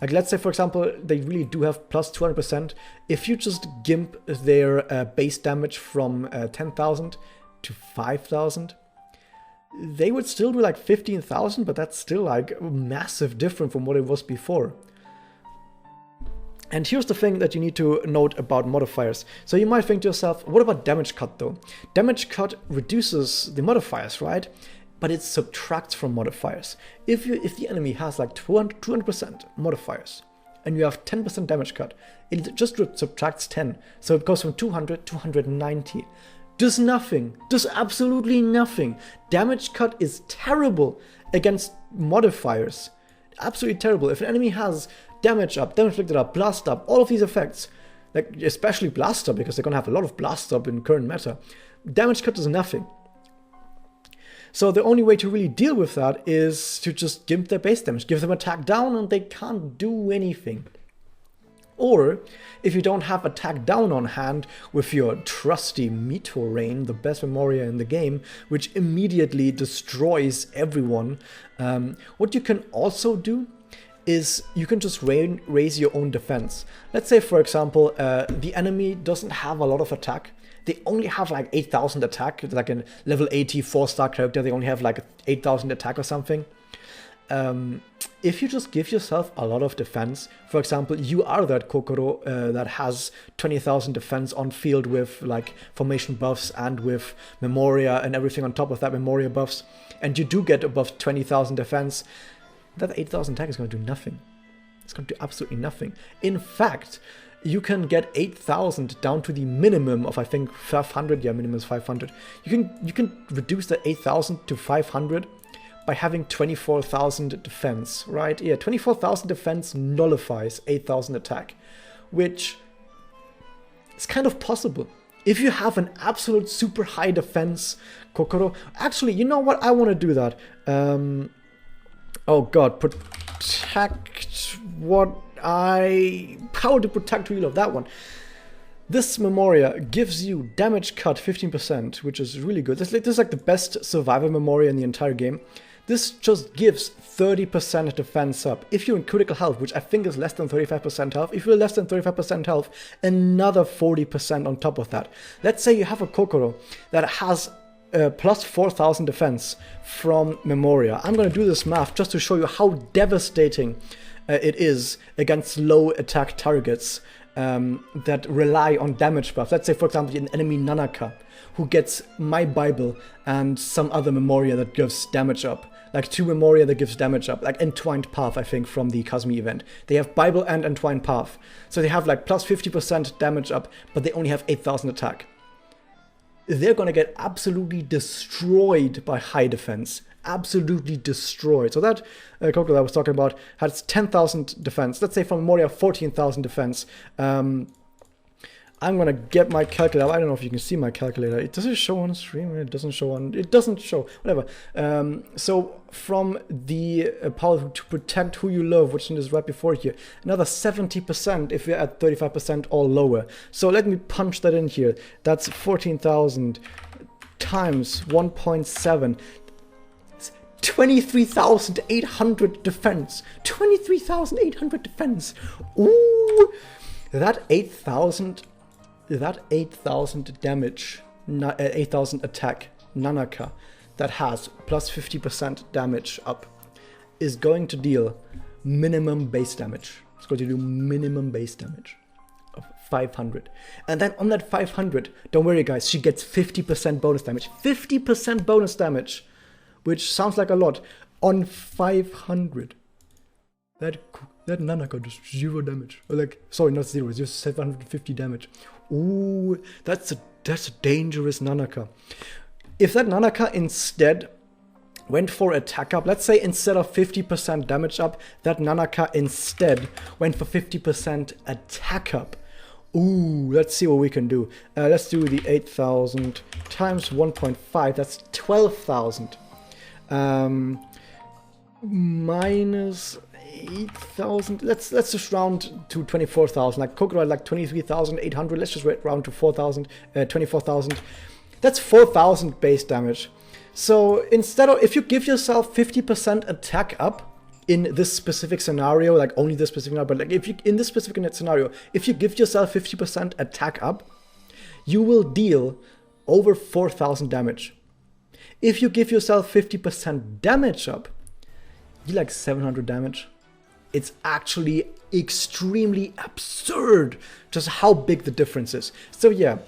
Like let's say, for example, they really do have plus 200%. If you just gimp their base damage from 10,000 to 5,000, they would still do like 15,000, but that's still like massive different from what it was before. And here's the thing that you need to note about modifiers. So you might think to yourself, what about damage cut though? Damage cut reduces the modifiers, right? But it subtracts from modifiers. If the enemy has like 200% modifiers and you have 10% damage cut, it just subtracts 10. So it goes from 200 to 190. Does nothing. Does absolutely nothing. Damage cut is terrible against modifiers. Absolutely terrible. If an enemy has damage up, damage inflicted up, blast up, all of these effects, like especially blast up, because they're gonna have a lot of blast up in current meta, damage cut is nothing. So the only way to really deal with that is to just gimp their base damage, give them attack down, and they can't do anything. Or, if you don't have attack down on hand with your trusty Meteor Rain, the best Memoria in the game, which immediately destroys everyone, what you can also do is you can just raise your own defense. Let's say, for example, the enemy doesn't have a lot of attack. They only have like 8,000 attack, like a level 80 4-star character, they only have like 8,000 attack or something. If you just give yourself a lot of defense, for example, you are that Kokoro that has 20,000 defense on field with like formation buffs and with Memoria and everything on top of that, Memoria buffs, and you do get above 20,000 defense, that 8,000 attack is going to do nothing. It's going to do absolutely nothing. In fact, you can get 8,000 down to the minimum of, I think, 500. Yeah, minimum is 500. You can reduce that 8,000 to 500 by having 24,000 defense, right? Yeah, 24,000 defense nullifies 8,000 attack, which is kind of possible. If you have an absolute super high defense Kokoro, actually, you know what? I want to do that. Oh god, protect what how to protect reload, that one. This Memoria gives you damage cut 15%, which is really good. This is like the best survivor Memoria in the entire game. This just gives 30% defense up. If you're in critical health, which I think is less than 35% health, if you're less than 35% health, another 40% on top of that. Let's say you have a Kokoro that has plus 4,000 defense from Memoria. I'm going to do this math just to show you how devastating it is against low attack targets that rely on damage buffs. Let's say, for example, an enemy Nanaka who gets My Bible and some other Memoria that gives damage up. Like 2 Memoria that gives damage up, like Entwined Path, I think, from the Kazumi event. They have Bible and Entwined Path. So they have like plus 50% damage up, but they only have 8,000 attack. They're gonna get absolutely destroyed by high defense. Absolutely destroyed. So that Kokoro that I was talking about has 10,000 defense. Let's say from Memoria 14,000 defense. I'm gonna get my calculator. I don't know if you can see my calculator. It doesn't show on stream. It doesn't show on. It doesn't show. Whatever. So from the power to protect who you love, which is right before here, another 70% if you're at 35% or lower. So let me punch that in here. That's 14,000 times 1.7. 23,800 defense. 23,800 defense. Ooh, that 8,000 damage, 8,000 attack Nanaka that has plus 50% damage up is going to deal minimum base damage. It's going to do minimum base damage of 500. And then on that 500, don't worry guys, she gets 50% bonus damage. 50% bonus damage, which sounds like a lot, on 500. That Nanaka does 0 damage. Or like, sorry, not 0, it's just 750 damage. Ooh, that's a dangerous Nanaka. If that Nanaka instead went for attack up, let's say instead of 50% damage up, that Nanaka instead went for 50% attack up. Ooh, let's see what we can do. Let's do the 8,000 times 1.5, that's 12,000. Minus 8,000. Let's just round to 24,000. Like Kokoro had like 23,800. Let's just round to 4,000, 24,000. That's 4,000 base damage. So instead of, if you give yourself 50% attack up in this specific scenario, like only this specific scenario, but like if you in this specific scenario, if you give yourself 50% attack up, you will deal over 4,000 damage. If you give yourself 50% damage up, you like 700 damage. It's actually extremely absurd just how big the difference is. So yeah,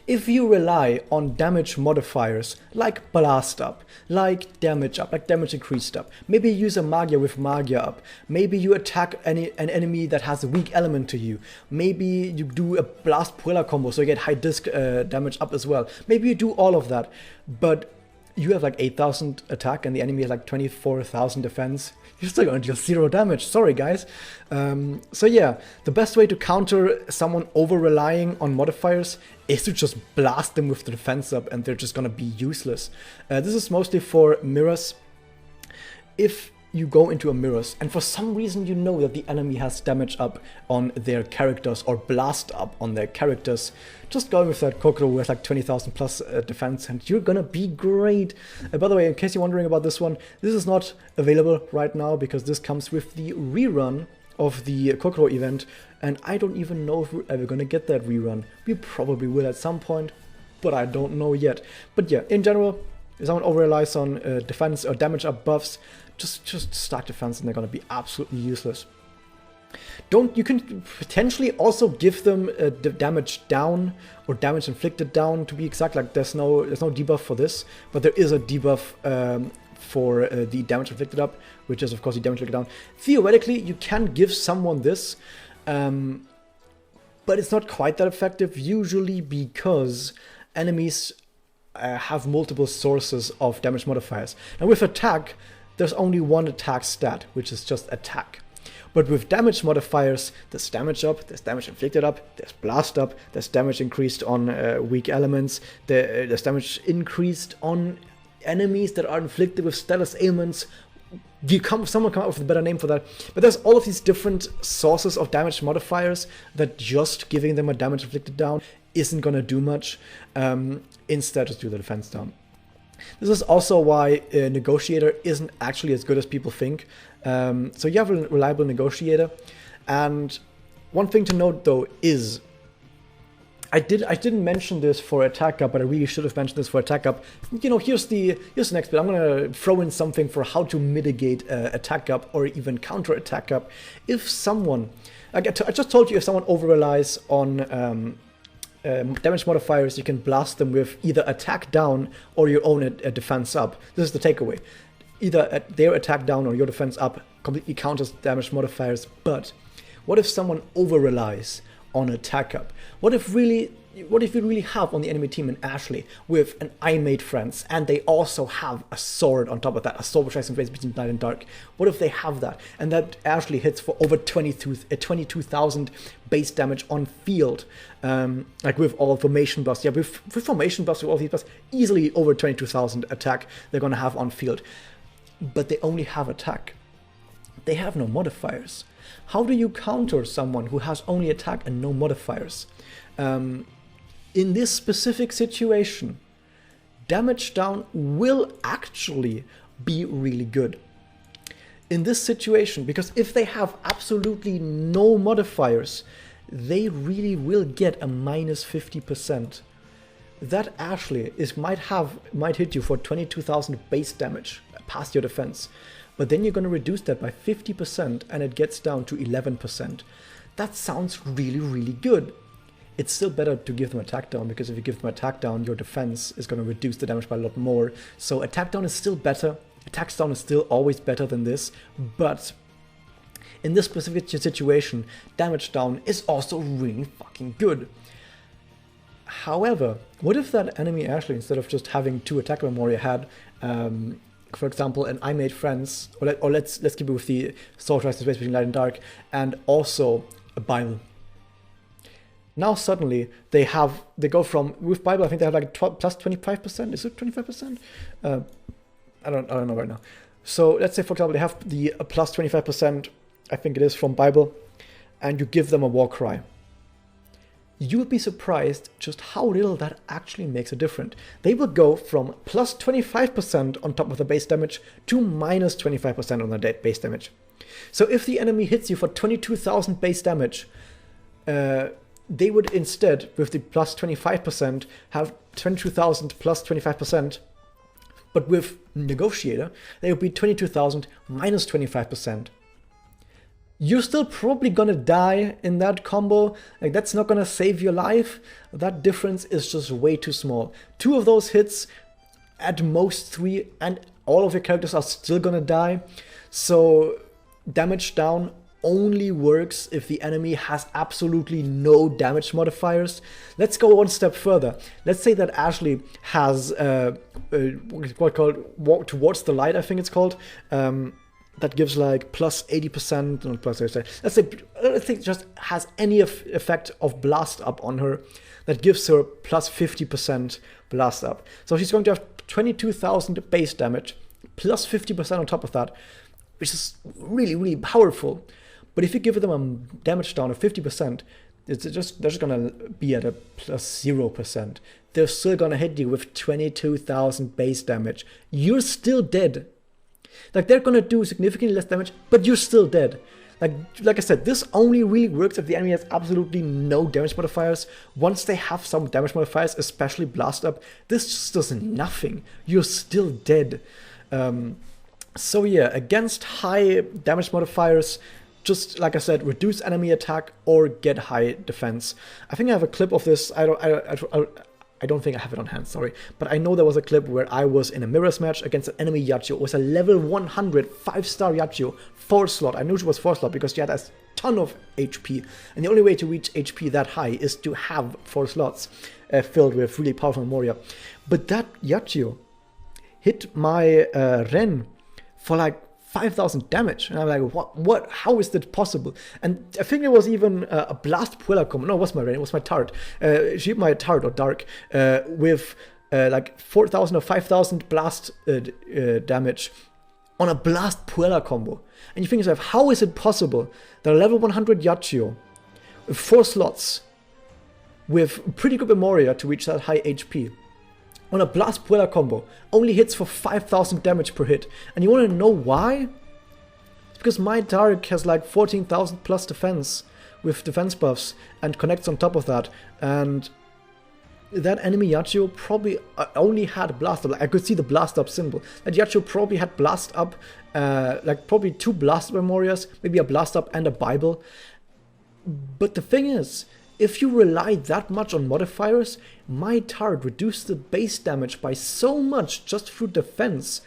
if you rely on damage modifiers like blast up, like damage up, like damage increased up, maybe you use a Magia with Magia up, maybe you attack an enemy that has a weak element to you, maybe you do a blast Puella combo so you get high disc damage up as well, maybe you do all of that, but you have like 8,000 attack and the enemy has like 24,000 defense, you're still going to deal 0 damage. Sorry, guys. So yeah, the best way to counter someone over-relying on modifiers is to just blast them with the defense up and they're just going to be useless. This is mostly for mirrors. If you go into a mirrors and for some reason you know that the enemy has damage up on their characters or blast up on their characters, just go with that Kokoro with like 20,000 plus defense and you're gonna be great. By the way, in case you're wondering about this one, this is not available right now because this comes with the rerun of the Kokoro event and I don't even know if we're ever gonna get that rerun. We probably will at some point, but I don't know yet. But yeah, in general, if someone over relies on defense or damage up buffs, just stack defense and they're gonna be absolutely useless. You can potentially also give them the damage down or damage inflicted down to be exact. Like there's no debuff for this, but there is a debuff for the damage inflicted up, which is of course the damage inflicted down. Theoretically, you can give someone this, but it's not quite that effective usually because enemies have multiple sources of damage modifiers. Now with attack, there's only one attack stat, which is just attack. But with damage modifiers, there's damage up, there's damage inflicted up, there's blast up, there's damage increased on weak elements, there's damage increased on enemies that are inflicted with status ailments. Someone come up with a better name for that. But there's all of these different sources of damage modifiers that just giving them a damage inflicted down isn't gonna do much. Instead, just do the defense down. This is also why a negotiator isn't actually as good as people think. So you have a reliable negotiator. And one thing to note though is, I didn't mention this for attack up, but I really should have mentioned this for attack up. You know, here's the next bit. I'm gonna throw in something for how to mitigate attack up or even counter attack up. If someone, I just told you, if someone over relies on damage modifiers, you can blast them with either attack down or your own defense up. This is the takeaway. Either their attack down or your defense up completely counters damage modifiers. But what if someone over relies on attack up? What if really what if you really have on the enemy team an Ashley with an I Made Friends, and they also have a sword on top of that, a sword which has some place between light and dark? What if they have that, and that Ashley hits for over 22,000 base damage on field, like with all formation buffs? Yeah, with formation buffs, with all these buffs, easily over 22,000 attack they're gonna have on field. But they only have attack. They have no modifiers. How do you counter someone who has only attack and no modifiers? In this specific situation, damage down will actually be really good. In this situation, because if they have absolutely no modifiers, they really will get a minus 50%. That Ashley might hit you for 22,000 base damage past your defense, but then you're going to reduce that by 50% and it gets down to 11%. That sounds really, really good. It's still better to give them attack down, because if you give them attack down, your defense is going to reduce the damage by a lot more. So attack down is still better. Attack down is still always better than this, but in this specific situation, damage down is also really fucking good. However, what if that enemy Ashley, instead of just having 2 attack memory, had, for example, an I Made Friends, or let's keep it with the sword tries to space between light and dark, and also a Bible. Now suddenly they go from, with Bible I think they have like plus 25%. Is it 25%? I don't know right now. So let's say, for example, they have the plus 25%, I think it is, from Bible, and you give them a war cry. You would be surprised just how little that actually makes a difference. They will go from plus 25% on top of the base damage to minus 25% on the base damage. So if the enemy hits you for 22,000 base damage, they would instead, with the plus 25%, have 22,000 plus 25%, but with Negotiator, they would be 22,000 minus 25%. You're still probably gonna die in that combo. Like, that's not gonna save your life. That difference is just way too small. 2 of those hits, at most 3, and all of your characters are still gonna die. So damage down only works if the enemy has absolutely no damage modifiers. Let's go one step further. Let's say that Ashley has what's called Walk Towards the Light, I think it's called. That gives like plus 80%, not plus 80%. Let's say it just has any effect of blast up on her that gives her plus 50% blast up. So she's going to have 22,000 base damage plus 50% on top of that, which is really, really powerful. But if you give them a damage down of 50%, they're just gonna be at a plus 0%. They're still gonna hit you with 22,000 base damage. You're still dead. Like, they're gonna do significantly less damage, but you're still dead. Like I said, this only really works if the enemy has absolutely no damage modifiers. Once they have some damage modifiers, especially blast up, this just does nothing. You're still dead. So yeah, against high damage modifiers, just like I said, reduce enemy attack or get high defense. I think I have a clip of this. I don't think I have it on hand, sorry. But I know there was a clip where I was in a mirrors match against an enemy Yachio. It was a level 100 5-star Yachio, 4-slot. I knew she was 4-slot because she had a ton of HP. And the only way to reach HP that high is to have 4 slots filled with really powerful Moria. But that Yachio hit my Ren for like 5,000 damage, and I'm like, what, how is that possible? And I think there was even a blast Puella combo. No, it was my Ren, it was my turret. She hit my turret, or dark, with like 4,000 or 5,000 blast damage on a blast Puella combo. And you think to yourself, how is it possible that a level 100 Yachio with 4 slots with pretty good Memoria to reach that high HP on a blast Puella combo only hits for 5,000 damage per hit? And you want to know why? It's because my Dark has like 14,000 plus defense with defense buffs and connects on top of that, and that enemy Yachio probably only had blast up. Like, I could see the blast up symbol. That Yachio probably had blast up, like probably 2 blast memorias, maybe a blast up and a Bible. But the thing is, if you rely that much on modifiers, my turret reduced the base damage by so much just through defense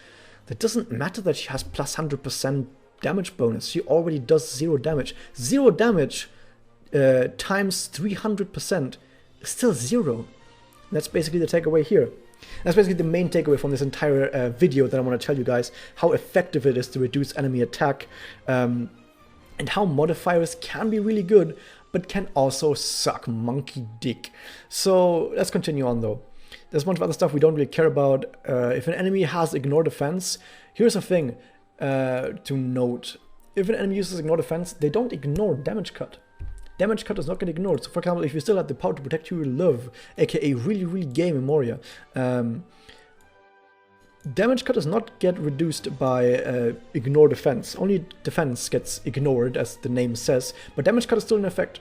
that doesn't matter that she has plus 100% damage bonus. She already does 0 damage. 0 damage times 300% Still 0. That's basically the takeaway here. That's basically the main takeaway from this entire video that I want to tell you guys, how effective it is to reduce enemy attack, and how modifiers can be really good, but can also suck monkey dick. So let's continue on though. There's a bunch of other stuff we don't really care about. If an enemy has ignore defense, here's a thing to note. If an enemy uses ignore defense, they don't ignore damage cut. Damage cut is not getting ignored. So for example, if you still have the power to protect who you love, aka really, really gay Memoria, damage cut does not get reduced by ignore defense. Only defense gets ignored, as the name says, but damage cut is still in effect.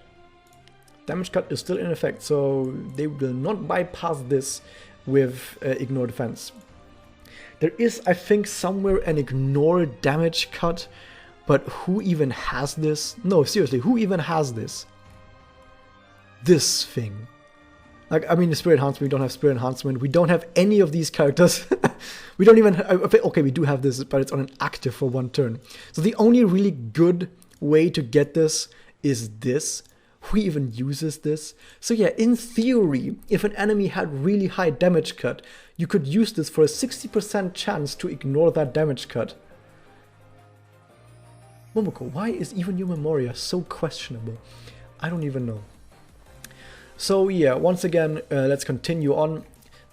Damage cut is still in effect, so they will not bypass this with ignore defense. There is, I think, somewhere an ignore damage cut, but who even has this? No, seriously, who even has this? This thing. Like, I mean, the Spirit Enhancement, we don't have Spirit Enhancement, we don't have any of these characters. We don't even have, okay, we do have this, but it's on an active for 1 turn. So the only really good way to get this is this. Who even uses this? So yeah, in theory, if an enemy had really high damage cut, you could use this for a 60% chance to ignore that damage cut. Momoko, why is even your Memoria so questionable? I don't even know. So yeah, once again, let's continue on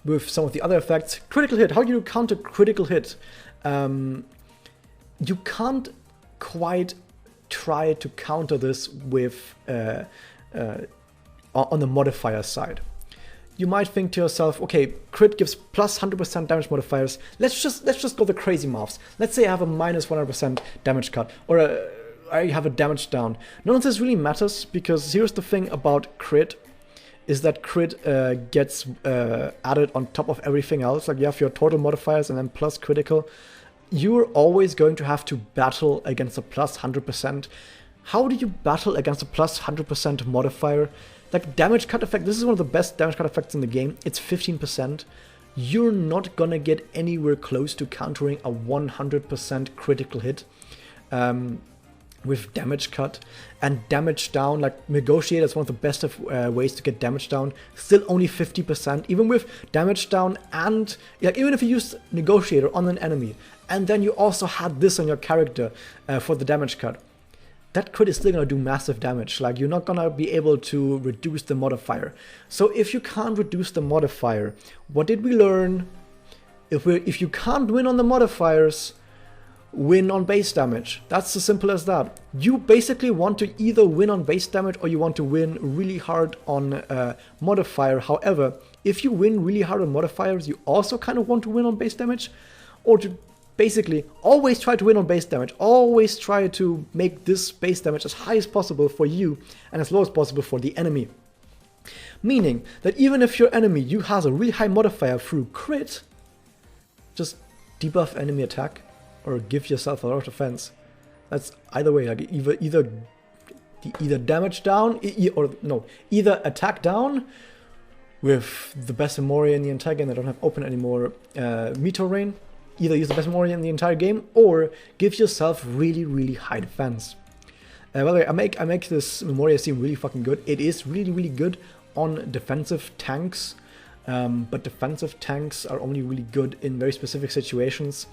with some of the other effects. Critical hit. How do you counter critical hit? You can't quite try to counter this with on the modifier side. You might think to yourself, okay, crit gives plus 100% damage modifiers. Let's just go the crazy maths. Let's say I have a minus 100% damage cut, or I have a damage down. None of this really matters, because here's the thing about crit, is that crit gets added on top of everything else. Like, you have your total modifiers and then plus critical. You're always going to have to battle against a plus 100%. How do you battle against a plus 100% modifier? Like, damage cut effect, this is one of the best damage cut effects in the game. It's 15%. You're not gonna get anywhere close to countering a 100% critical hit with damage cut. And damage down, like, Negotiator is one of the best of, ways to get damage down. Still only 50%, even with damage down, and like, even if you use Negotiator on an enemy, and then you also had this on your character for the damage cut, that crit is still going to do massive damage. Like, you're not going to be able to reduce the modifier. So if you can't reduce the modifier, what did we learn? If you can't win on the modifiers, win on base damage. That's as simple as that. You basically want to either win on base damage, or you want to win really hard on modifier. However, if you win really hard on modifiers, you also kind of want to win on base damage, or to basically always try to win on base damage. Always try to make this base damage as high as possible for you and as low as possible for the enemy. Meaning that even if your enemy has a really high modifier through crit, just debuff enemy attack or give yourself a lot of defense. That's either way, like either damage down either attack down with the best Memoria in the entire game. I don't have open anymore. Meteor Rain. Either use the best Memoria in the entire game, or give yourself really, really high defense. By the way, I make this Memoria seem really fucking good. It is really, really good on defensive tanks, but defensive tanks are only really good in very specific situations.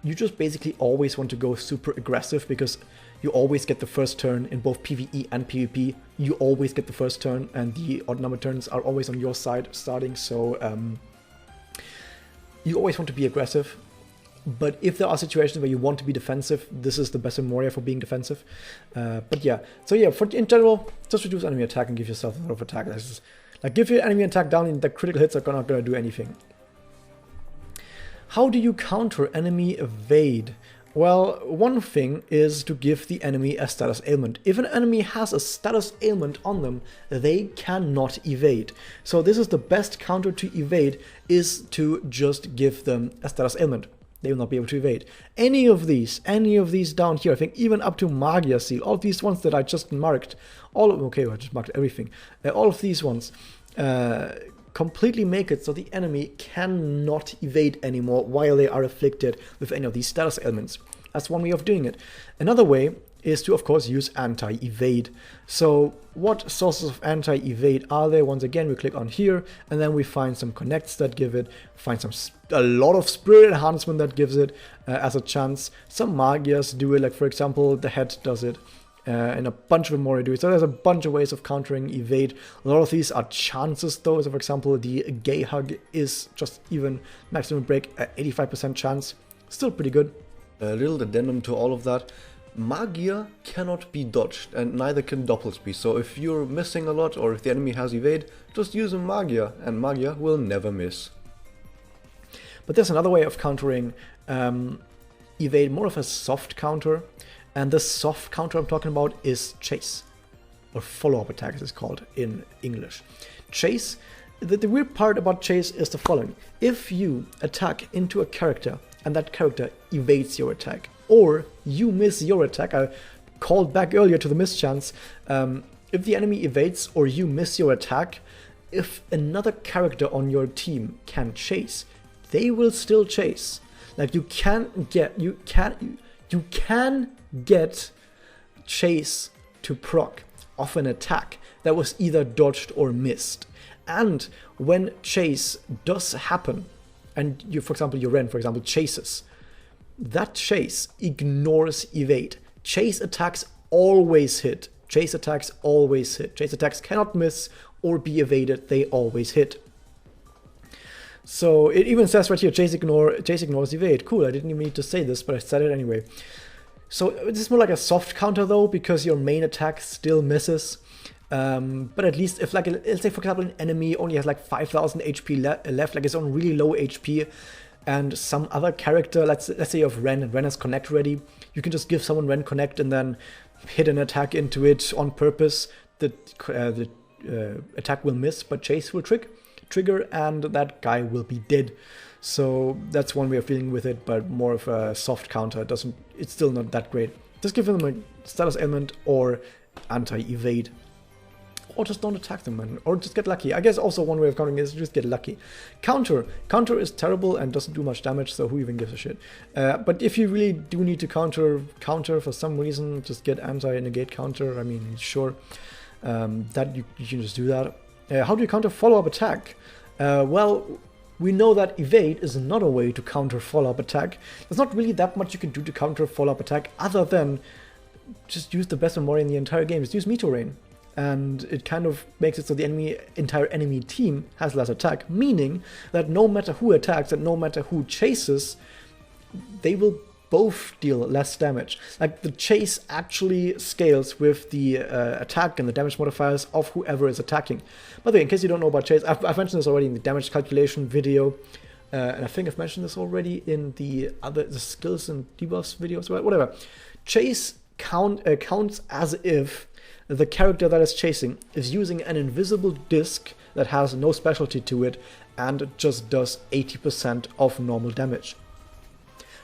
You just basically always want to go super aggressive, because you always get the first turn in both PvE and PvP. You always get the first turn, and the odd number turns are always on your side starting, so you always want to be aggressive. But if there are situations where you want to be defensive, this is the best Memoria for being defensive. But yeah, so yeah, in general, just reduce enemy attack and give yourself a lot of attack. Like, give your enemy attack down, and the critical hits are not gonna do anything. How do you counter enemy evade? Well, one thing is to give the enemy a status ailment. If an enemy has a status ailment on them, they cannot evade. So this is the best counter to evade, is to just give them a status ailment. They will not be able to evade. Any of these down here, I think even up to Magia Seal, all of these ones that I just marked, I just marked everything. All of these ones completely make it so the enemy cannot evade anymore while they are afflicted with any of these status ailments. That's one way of doing it. Another way is to, of course, use anti-evade. So what sources of anti-evade are there? Once again, we click on here, and then we find some connects that give it, find a lot of spirit enhancement that gives it as a chance. Some magias do it, like for example, the head does it, and a bunch of them more do it. So there's a bunch of ways of countering evade. A lot of these are chances though. So for example, the gay hug is just even maximum break at 85% chance. Still pretty good. A little addendum to all of that. Magia cannot be dodged, and neither can doppelspeed. So if you're missing a lot, or if the enemy has evade, just use a Magia, and Magia will never miss. But there's another way of countering evade, more of a soft counter, and the soft counter I'm talking about is chase, or follow-up attack as it's called in English. Chase, the weird part about chase is the following. If you attack into a character, and that character evades your attack, or you miss your attack, I called back earlier to the mischance, if the enemy evades or you miss your attack, if another character on your team can chase, they will still chase. Like you can get chase to proc off an attack that was either dodged or missed. And when chase does happen, and you, for example, your Ren, for example, chases, that chase ignores evade. Chase attacks always hit. Chase attacks always hit. Chase attacks cannot miss or be evaded. They always hit. So it even says right here, chase ignores evade. Cool, I didn't even need to say this, but I said it anyway. So this is more like a soft counter though, because your main attack still misses. But at least if, like, let's say for example an enemy only has like 5,000 HP left, like it's on really low HP, and some other character, let's say you have Ren, and Ren has Connect ready, you can just give someone Ren Connect and then hit an attack into it on purpose. The attack will miss, but chase will trigger, and that guy will be dead. So that's one way of dealing with it, but more of a soft counter. It's still not that great. Just give them a status ailment or anti-evade. Or just don't attack them, man. Or just get lucky. I guess also one way of countering is just get lucky. Counter is terrible and doesn't do much damage, so who even gives a shit? But if you really do need to counter for some reason, just get anti-negate counter. I mean, sure, that you can just do that. How do you counter follow-up attack? Well, we know that evade is not a way to counter follow-up attack. There's not really that much you can do to counter follow-up attack other than just use the best memory in the entire game. Just use Meteor Rain. And it kind of makes it so the entire enemy team has less attack, meaning that no matter who attacks and no matter who chases, they will both deal less damage. Like the chase actually scales with the attack and the damage modifiers of whoever is attacking. By the way, in case you don't know about chase, I've mentioned this already in the damage calculation video, and I think I've mentioned this already in the skills and debuffs videos, whatever. Chase counts as if the character that is chasing is using an invisible disc that has no specialty to it and just does 80% of normal damage.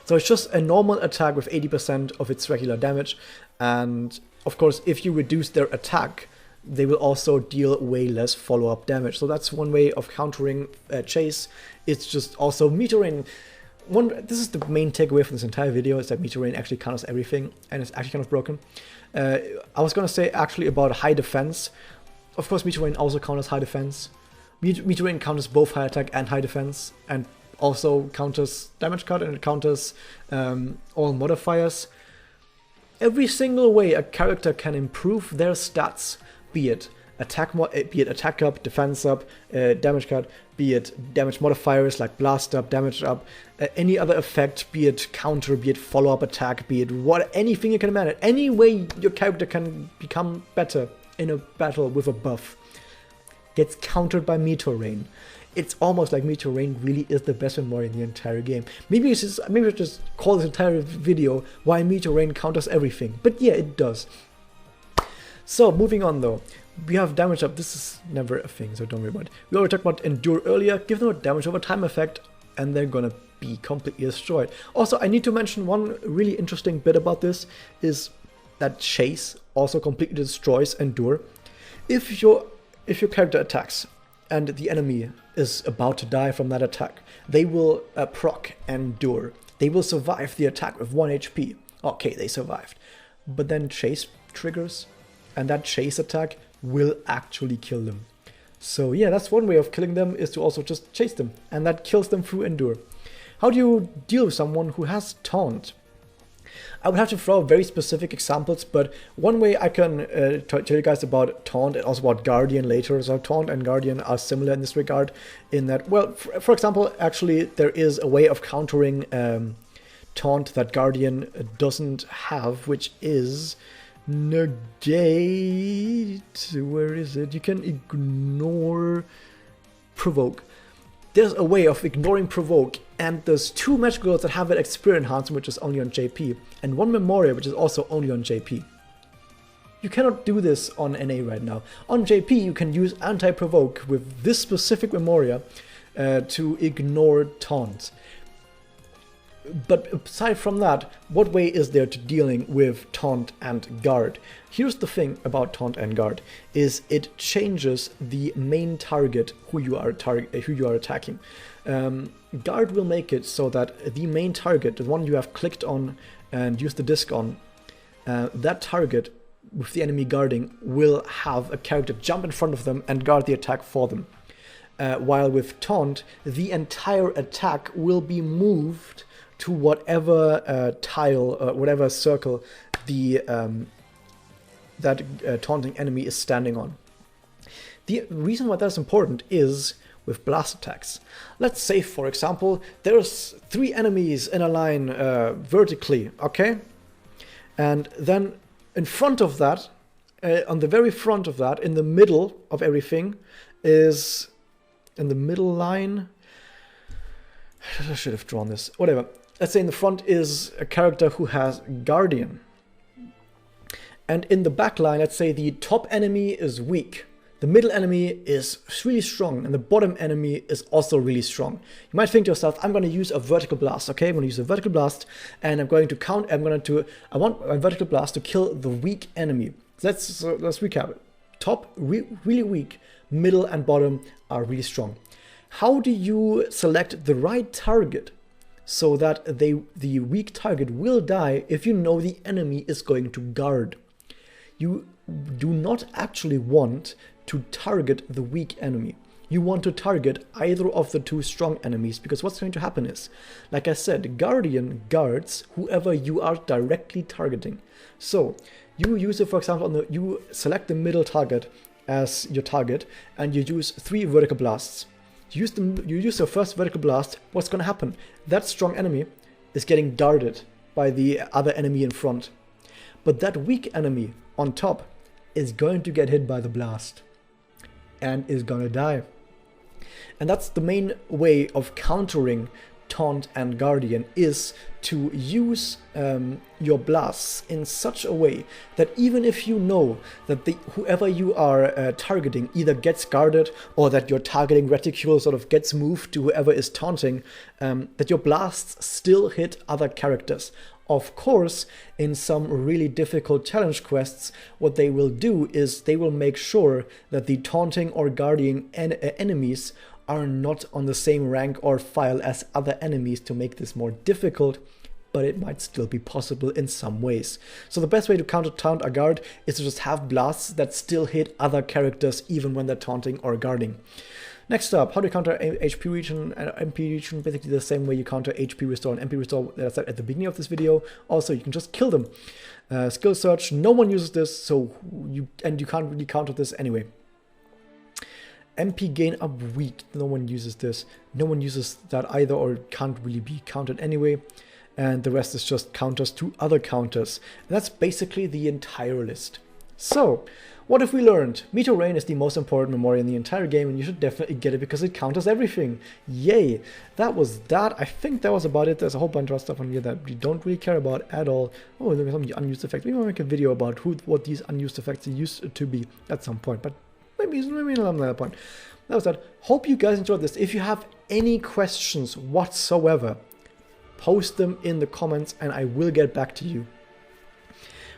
So it's just a normal attack with 80% of its regular damage, and of course if you reduce their attack, they will also deal way less follow-up damage. So that's one way of countering chase. It's just also Meteor Rain. This is the main takeaway from this entire video, is that Meteor Rain actually counters everything, and it's actually kind of broken. I was going to say actually about high defense. Of course, Meteor Rain also counters high defense. Meteor Rain counters both high attack and high defense, and also counters damage cut, and it counters all modifiers. Every single way a character can improve their stats, be it attack up, defense up, damage cut, be it damage modifiers like blast up, damage up, any other effect, be it counter, be it follow-up attack, be it anything you can imagine. Any way your character can become better in a battle with a buff gets countered by Meteor Rain. It's almost like Meteor Rain really is the best memory in the entire game. Maybe I just call this entire video why Meteor Rain counters everything. But yeah, it does. So moving on though. We have damage up. This is never a thing, so don't worry about it. We already talked about endure earlier. Give them a damage over time effect, and they're gonna be completely destroyed. Also, I need to mention one really interesting bit about this is that chase also completely destroys endure. If your character attacks and the enemy is about to die from that attack, they will proc endure. They will survive the attack with 1 HP. Okay, they survived. but then chase triggers, and that chase attack will actually kill them. So yeah, that's one way of killing them, is to also just chase them, and that kills them through endure. How do you deal with someone who has taunt? I would have to throw very specific examples, but one way I can tell you guys about taunt and also about guardian later. So taunt and guardian are similar in this regard, in that, well, for example, actually there is a way of countering taunt that guardian doesn't have, which is negate. Where is it? You can ignore provoke. There's a way of ignoring provoke, and there's 2 magic girls that have an experience enhancement, which is only on JP, and 1 Memoria, which is also only on JP. You cannot do this on NA right now. On JP, you can use anti-provoke with this specific Memoria to ignore taunt. But aside from that, what way is there to dealing with taunt and guard? Here's the thing about taunt and guard, is it changes the main target who you are attacking. Guard will make it so that the main target, the one you have clicked on and used the disc on, that target with the enemy guarding will have a character jump in front of them and guard the attack for them. While with taunt, the entire attack will be moved to whatever tile, whatever circle the taunting enemy is standing on. The reason why that's important is with blast attacks. Let's say, for example, there's 3 enemies in a line vertically, okay? And then in front of that, on the very front of that, in the middle of everything, is in the middle line. I should have drawn this. Whatever. Let's say in the front is a character who has Guardian. And in the back line, let's say the top enemy is weak. The middle enemy is really strong, and the bottom enemy is also really strong. You might think to yourself, I'm going to use a vertical blast, okay? I'm going to use a vertical blast, and I want a vertical blast to kill the weak enemy. Let's recap. Top, really weak, middle and bottom are really strong. How do you select the right target so that the weak target will die if you know the enemy is going to guard? You do not actually want to target the weak enemy. You want to target either of the 2 strong enemies, because what's going to happen is, like I said, Guardian guards whoever you are directly targeting. So you use it, for example, you select the middle target as your target, and you use 3 vertical blasts. You use your first vertical blast. What's going to happen? That strong enemy is getting guarded by the other enemy in front, but that weak enemy on top is going to get hit by the blast and is gonna die. And that's the main way of countering taunt and guardian, is to use your blasts in such a way that even if you know that whoever you are targeting either gets guarded, or that your targeting reticule sort of gets moved to whoever is taunting, that your blasts still hit other characters. Of course, in some really difficult challenge quests, what they will do is they will make sure that the taunting or guarding enemies are not on the same rank or file as other enemies to make this more difficult, but it might still be possible in some ways. So the best way to counter taunt or guard is to just have blasts that still hit other characters even when they're taunting or guarding. Next up, how do you counter HP regen and MP regen? Basically the same way you counter HP restore and MP restore that I said at the beginning of this video. Also, you can just kill them. Skill search, no one uses this, so you can't really counter this anyway. MP gain up weak, no one uses this. No one uses that either, or can't really be countered anyway. And the rest is just counters to other counters. And that's basically the entire list. So, what have we learned? Meteor Rain is the most important memory in the entire game, and you should definitely get it because it counters everything. Yay! That was that. I think that was about it. There's a whole bunch of stuff on here that we don't really care about at all. Oh, look at some unused effects. Maybe I'll make a video about what these unused effects used to be at some point, but maybe not at that point. That was that. Hope you guys enjoyed this. If you have any questions whatsoever, post them in the comments and I will get back to you.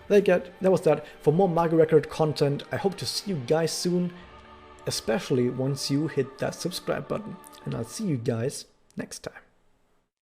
That was that. For more Magia Record content, I hope to see you guys soon, especially once you hit that subscribe button. And I'll see you guys next time.